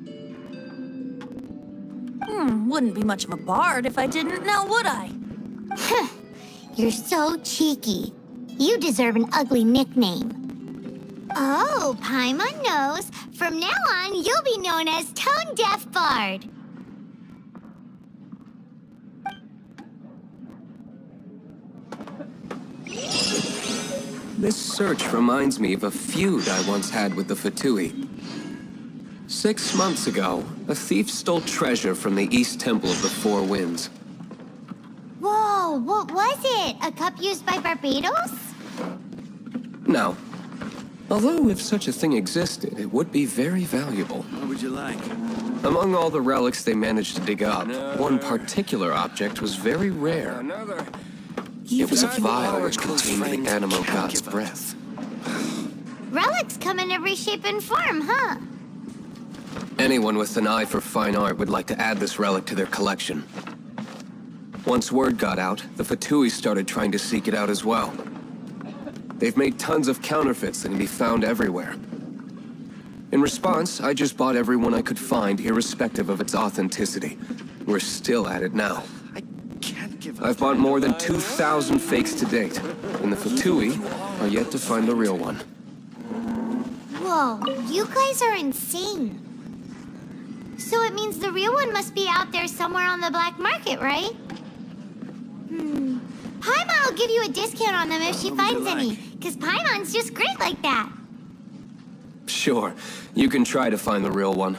Wouldn't be much of a bard if I didn't, now would I? You're so cheeky. You deserve an ugly nickname. Oh, Paimon knows. From now on, you'll be known as Tone Deaf Bard. This search reminds me of a feud I once had with the Fatui. 6 months ago, a thief stole treasure from the East Temple of the Four Winds. Whoa, what was it? A cup used by Barbados? No. Although if such a thing existed, it would be very valuable. What would you like? Among all the relics they managed to dig up, one particular object was very rare. It was a vial which contained the Animo god's breath. Relics come in every shape and form, huh? Anyone with an eye for fine art would like to add this relic to their collection. Once word got out, the Fatui started trying to seek it out as well. They've made tons of counterfeits that can be found everywhere. In response, I just bought every one I could find, irrespective of its authenticity. We're still at it now. I can't give up. I've bought more than 2,000 fakes to date, and the Fatui are yet to find the real one. Whoa, you guys are insane. So it means the real one must be out there somewhere on the black market, right? Paimon will give you a discount on them if she finds any, because Paimon's just great like that. Sure, you can try to find the real one.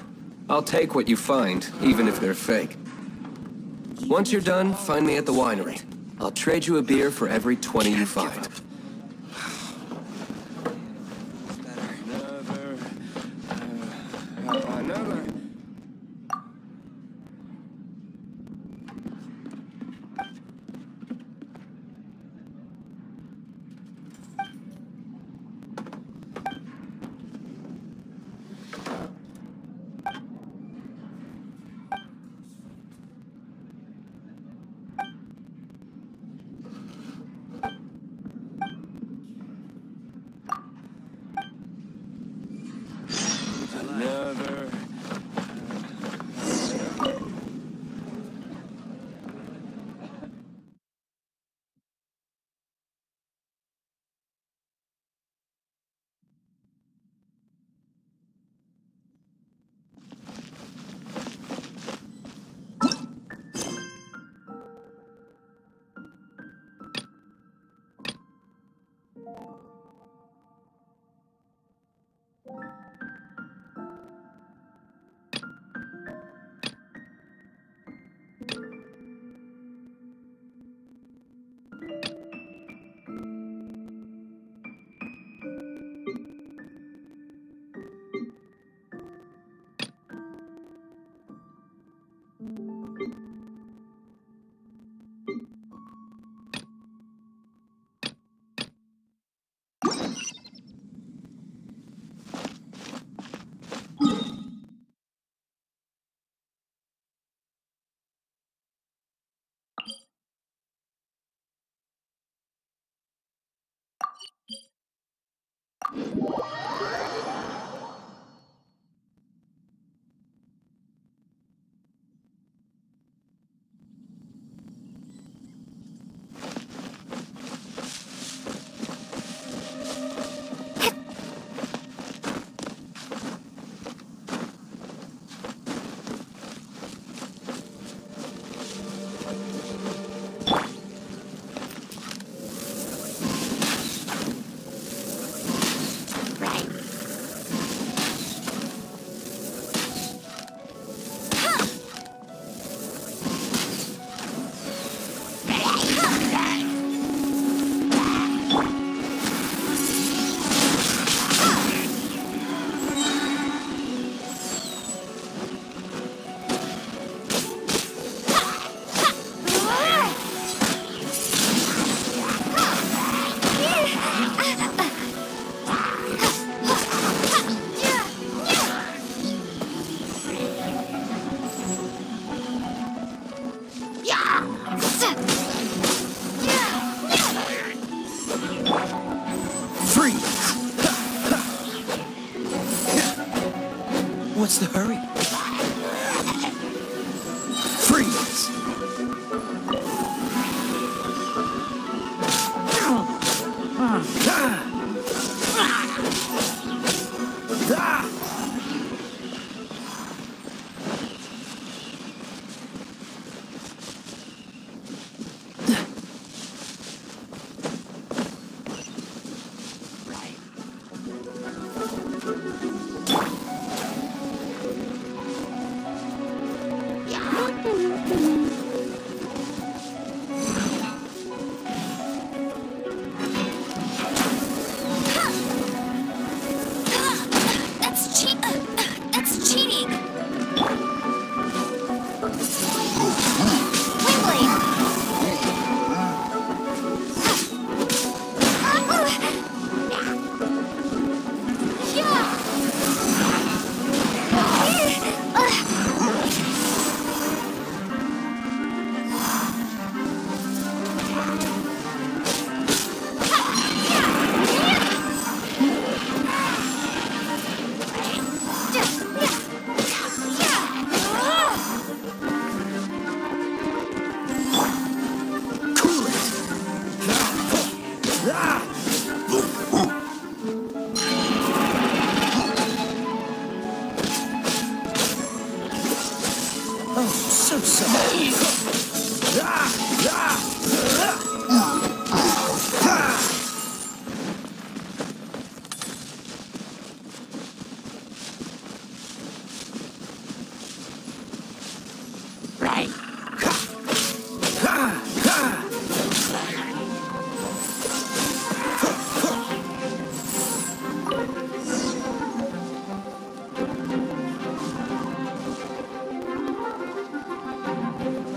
I'll take what you find, even if they're fake. Once you're done, find me at the winery. I'll trade you a beer for every 20 you find. Another. What's the hurry? That's cheating. Windblade. So sorry.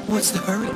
What's the hurry?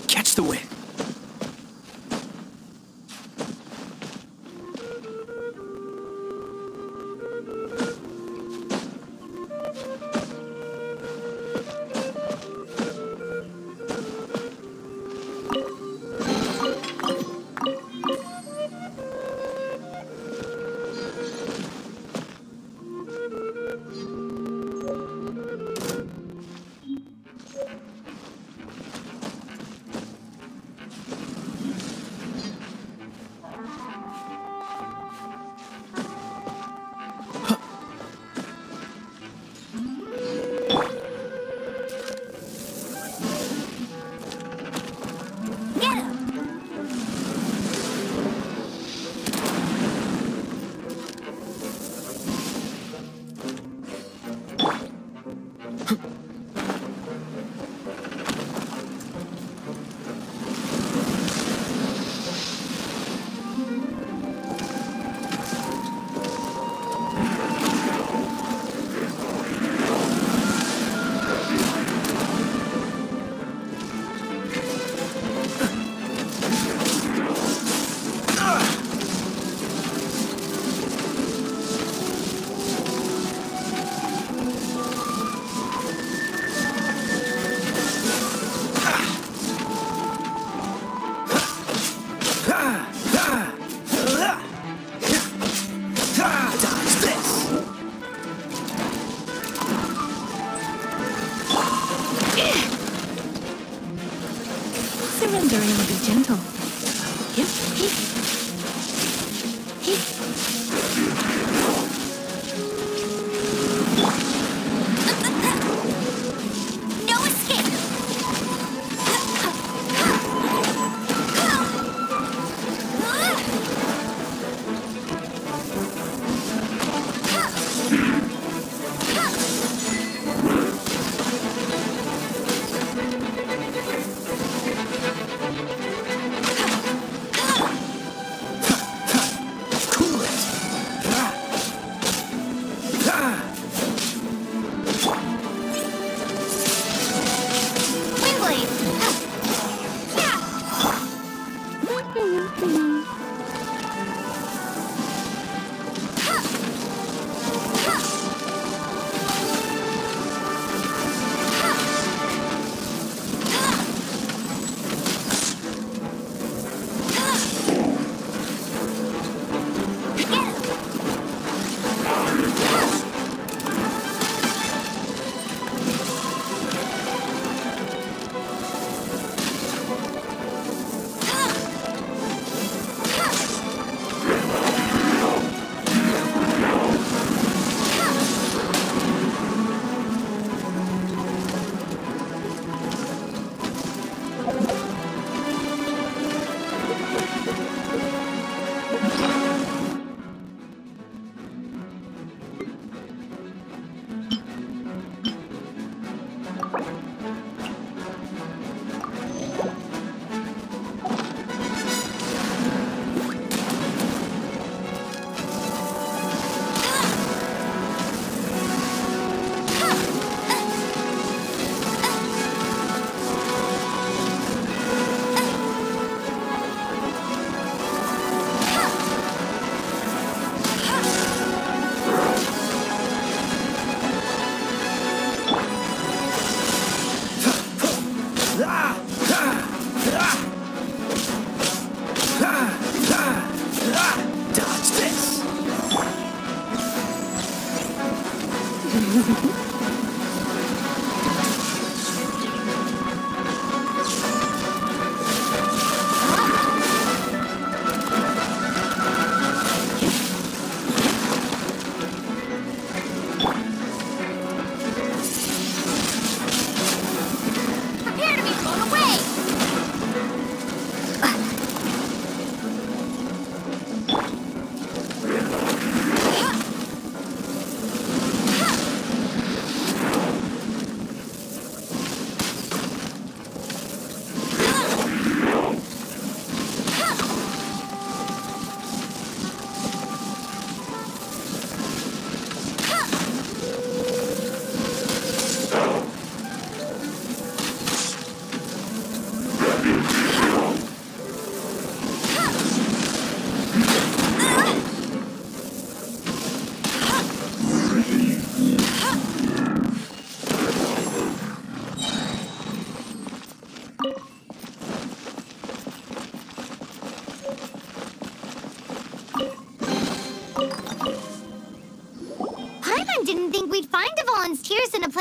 Catch the wind. Surrendering will be gentle. Yep. No escape.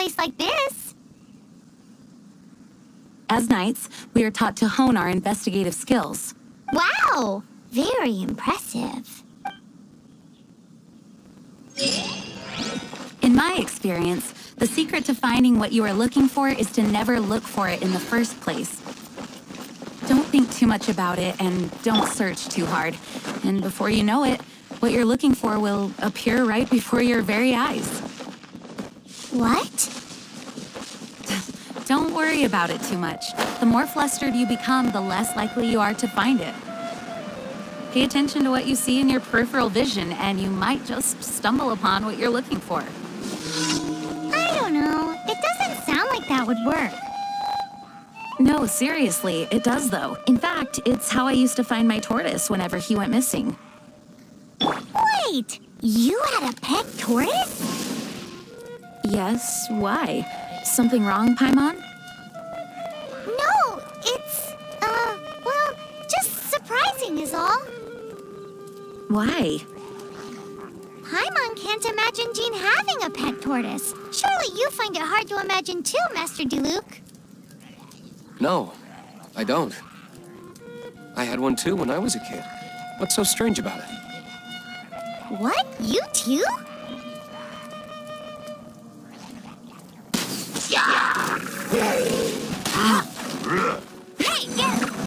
place like this. As knights, we are taught to hone our investigative skills. Wow! Very impressive. In my experience, the secret to finding what you are looking for is to never look for it in the first place. Don't think too much about it and don't search too hard. And before you know it, what you're looking for will appear right before your very eyes. What? Don't worry about it too much. The more flustered you become, the less likely you are to find it. Pay attention to what you see in your peripheral vision, and you might just stumble upon what you're looking for. I don't know. It doesn't sound like that would work. No, seriously, it does though. In fact, it's how I used to find my tortoise whenever he went missing. Wait! You had a pet tortoise? Yes, why? Something wrong, Paimon? No, it's, well, just surprising is all. Why? Paimon can't imagine Jean having a pet tortoise. Surely you find it hard to imagine too, Master Diluc. No, I don't. I had one too when I was a kid. What's so strange about it? What? You too? Hey, get it!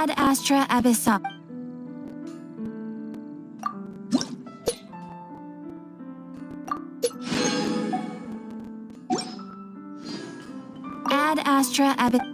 Ad astra abyssum. Ad astra abyssum.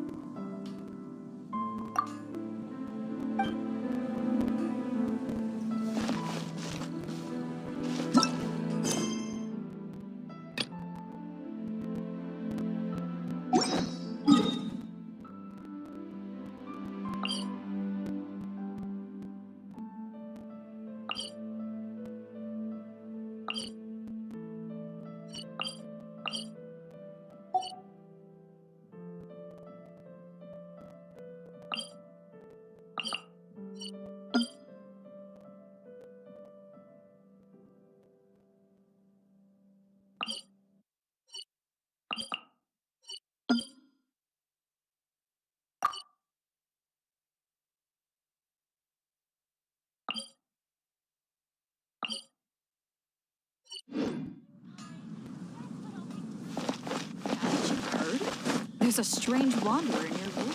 There's a strange wanderer in your room.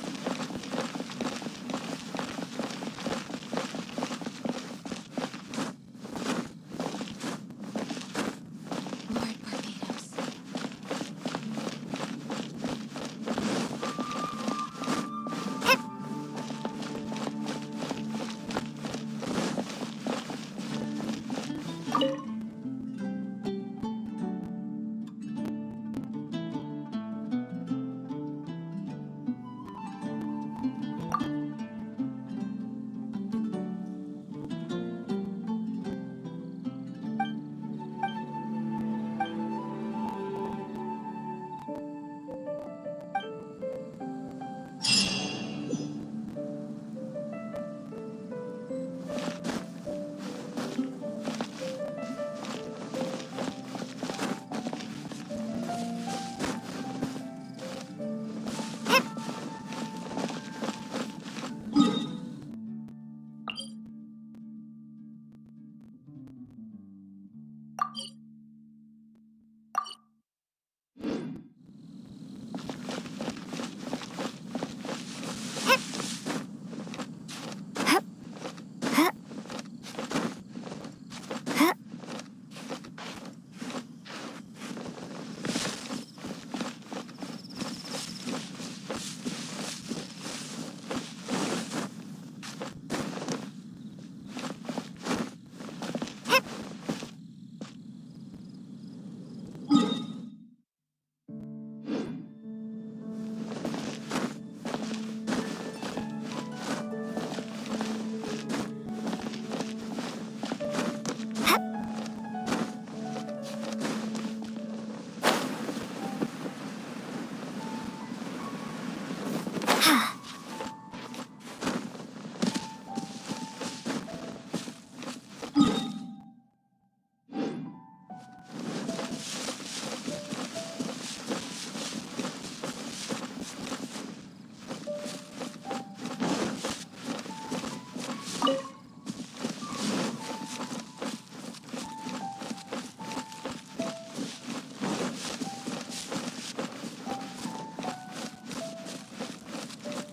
Lord Barbados.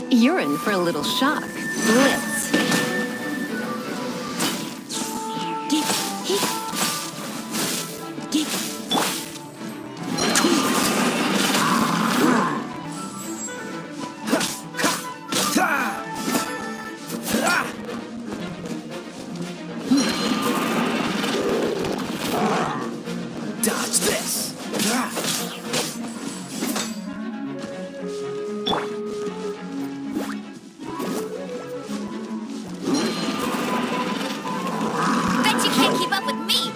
You're in for a little shock. Blitz. Dodge this! Bet you can't keep up with me!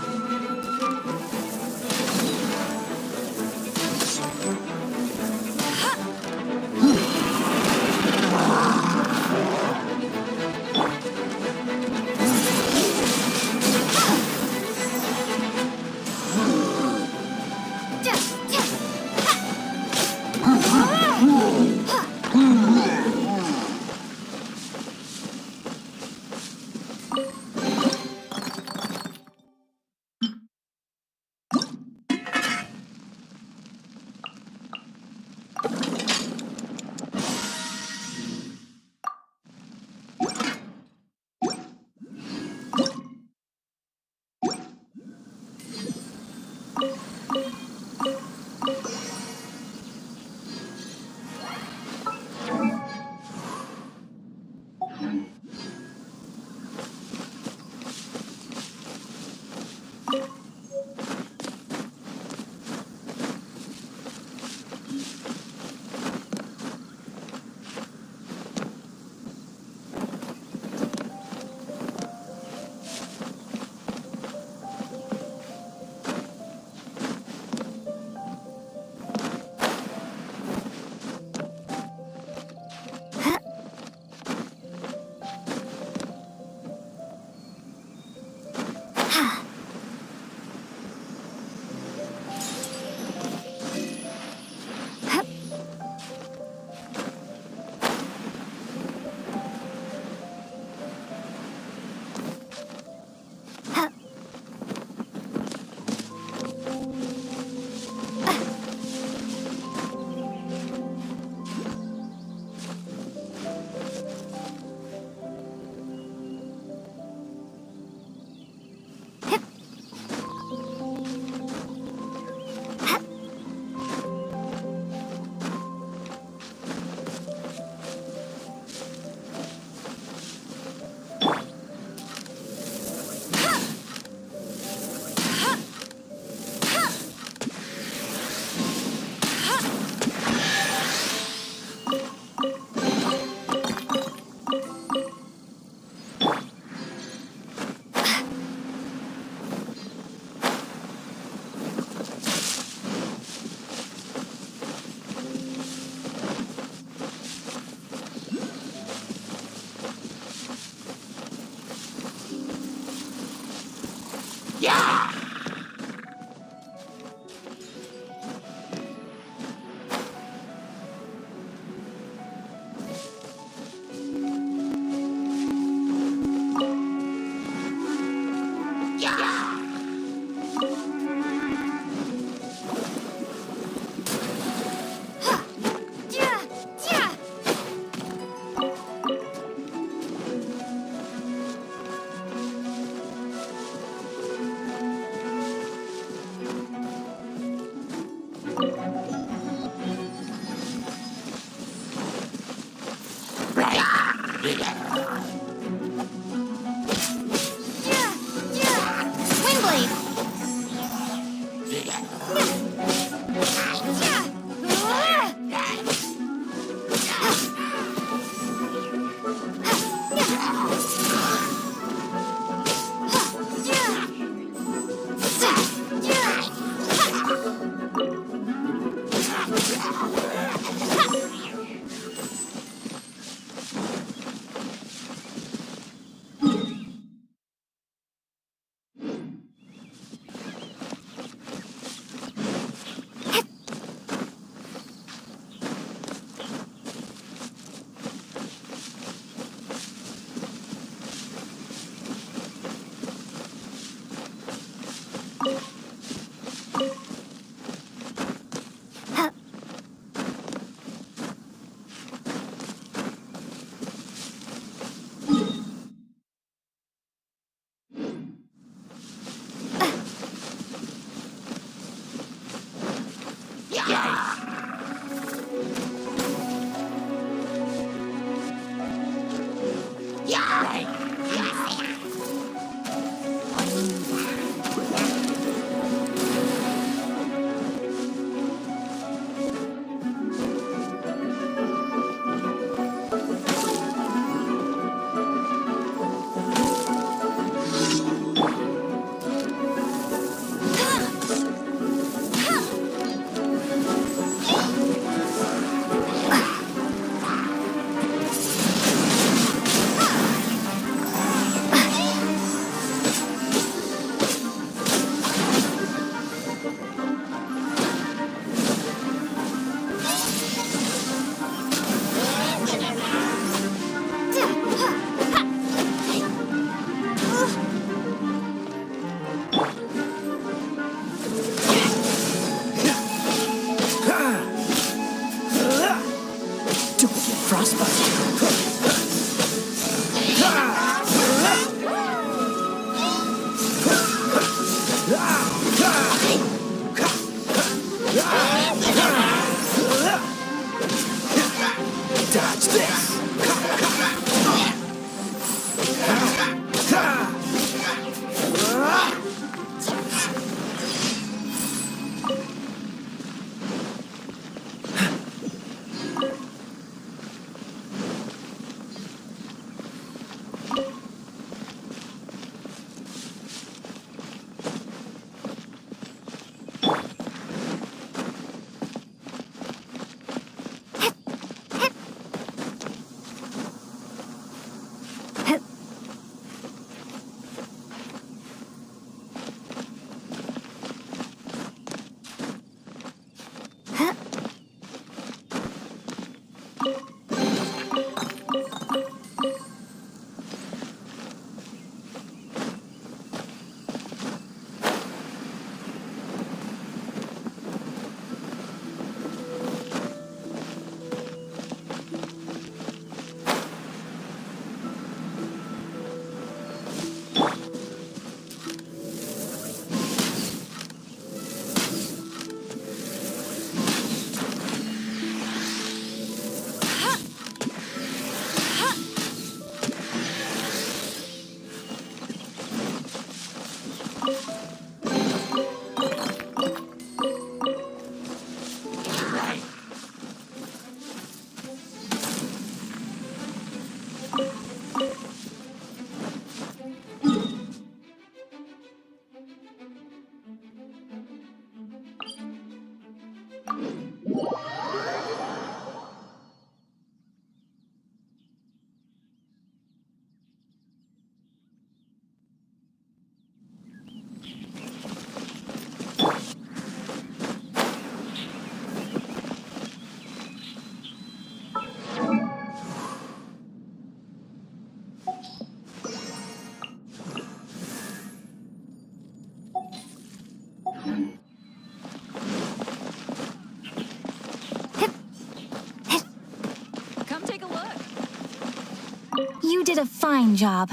You did a fine job.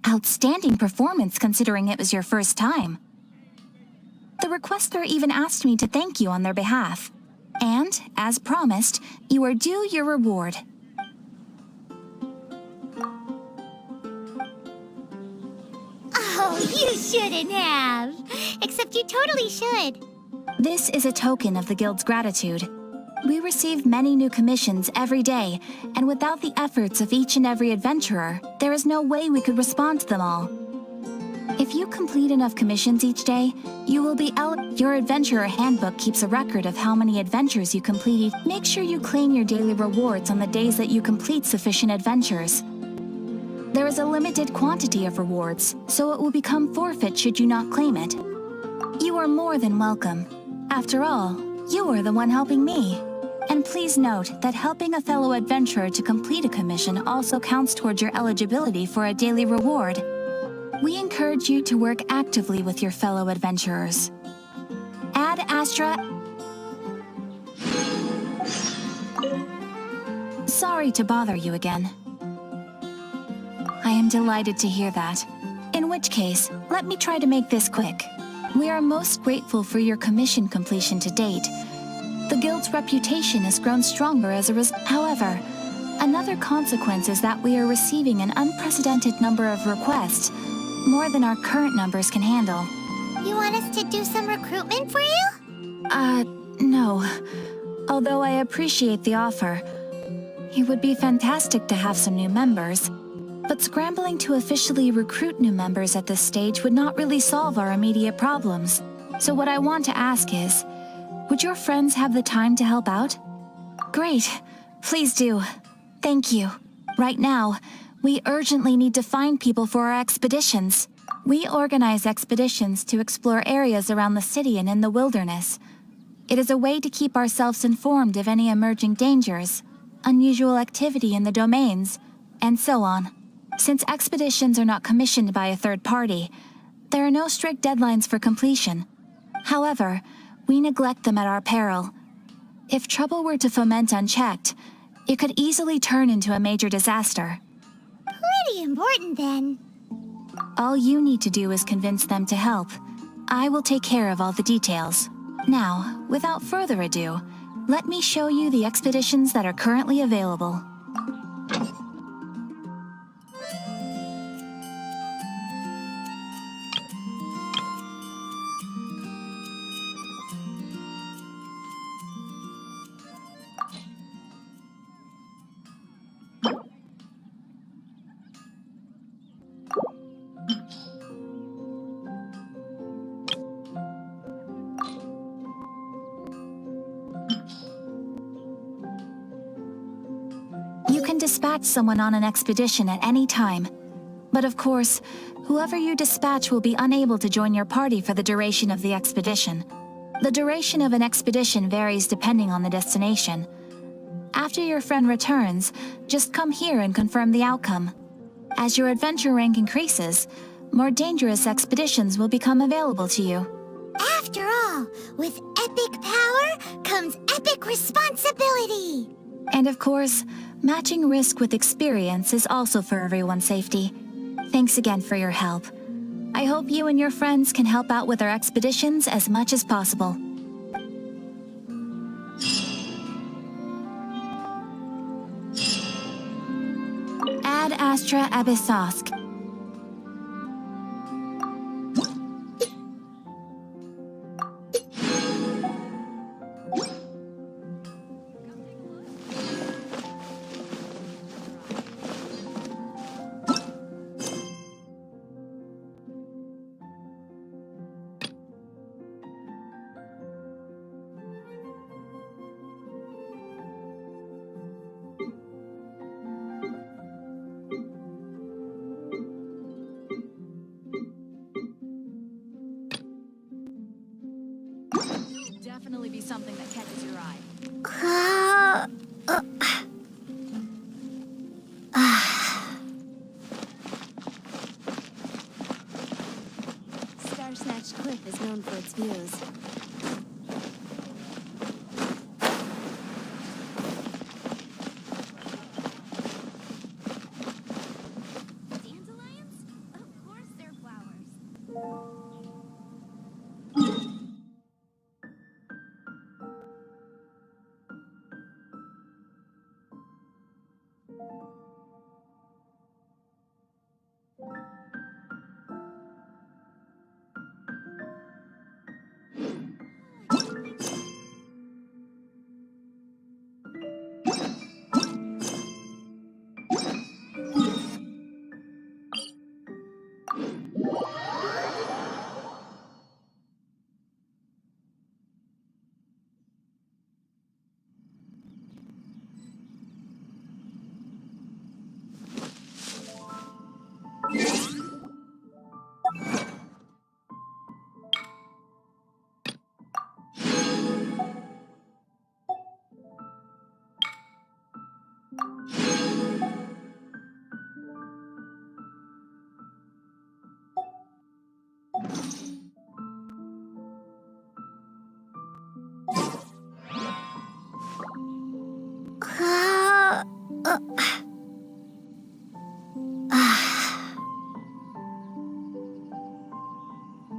Outstanding performance considering it was your first time. The requester even asked me to thank you on their behalf. And, as promised, you are due your reward. Oh, you shouldn't have. Except you totally should. This is a token of the Guild's gratitude. We receive many new commissions every day, and without the efforts of each and every adventurer, there is no way we could respond to them all. If you complete enough commissions each day, you will be Your Adventurer Handbook keeps a record of how many adventures you completed. Make sure you claim your daily rewards on the days that you complete sufficient adventures. There is a limited quantity of rewards, so it will become forfeit should you not claim it. You are more than welcome. After all, you are the one helping me. And please note that helping a fellow adventurer to complete a commission also counts towards your eligibility for a daily reward. We encourage you to work actively with your fellow adventurers. Ad Astra... Sorry to bother you again. I am delighted to hear that. In which case, let me try to make this quick. We are most grateful for your commission completion to date. The Guild's reputation has grown stronger as a result. However, Another consequence is that we are receiving an unprecedented number of requests, more than our current numbers can handle. You want us to do some recruitment for you? No. Although I appreciate the offer. It would be fantastic to have some new members, but scrambling to officially recruit new members at this stage would not really solve our immediate problems. So what I want to ask is, would your friends have the time to help out? Great. Please do. Thank you. Right now, we urgently need to find people for our expeditions. We organize expeditions to explore areas around the city and in the wilderness. It is a way to keep ourselves informed of any emerging dangers, unusual activity in the domains, and so on. Since expeditions are not commissioned by a third party, there are no strict deadlines for completion. However, we neglect them at our peril. If trouble were to foment unchecked, it could easily turn into a major disaster. Pretty important, then. All you need to do is convince them to help. I will take care of all the details. Now, without further ado, let me show you the expeditions that are currently available. You can dispatch someone on an expedition at any time. But of course, whoever you dispatch will be unable to join your party for the duration of the expedition. The duration of an expedition varies depending on the destination. After your friend returns, just come here and confirm the outcome. As your adventure rank increases, more dangerous expeditions will become available to you. After all, with epic power comes epic responsibility. And of course, matching risk with experience is also for everyone's safety. Thanks again for your help. I hope you and your friends can help out with our expeditions as much as possible. Ad Astra Abyssosk. Definitely be something that catches your eye. Star Snatch Cliff is known for its views. Dandelions? Of course they're flowers.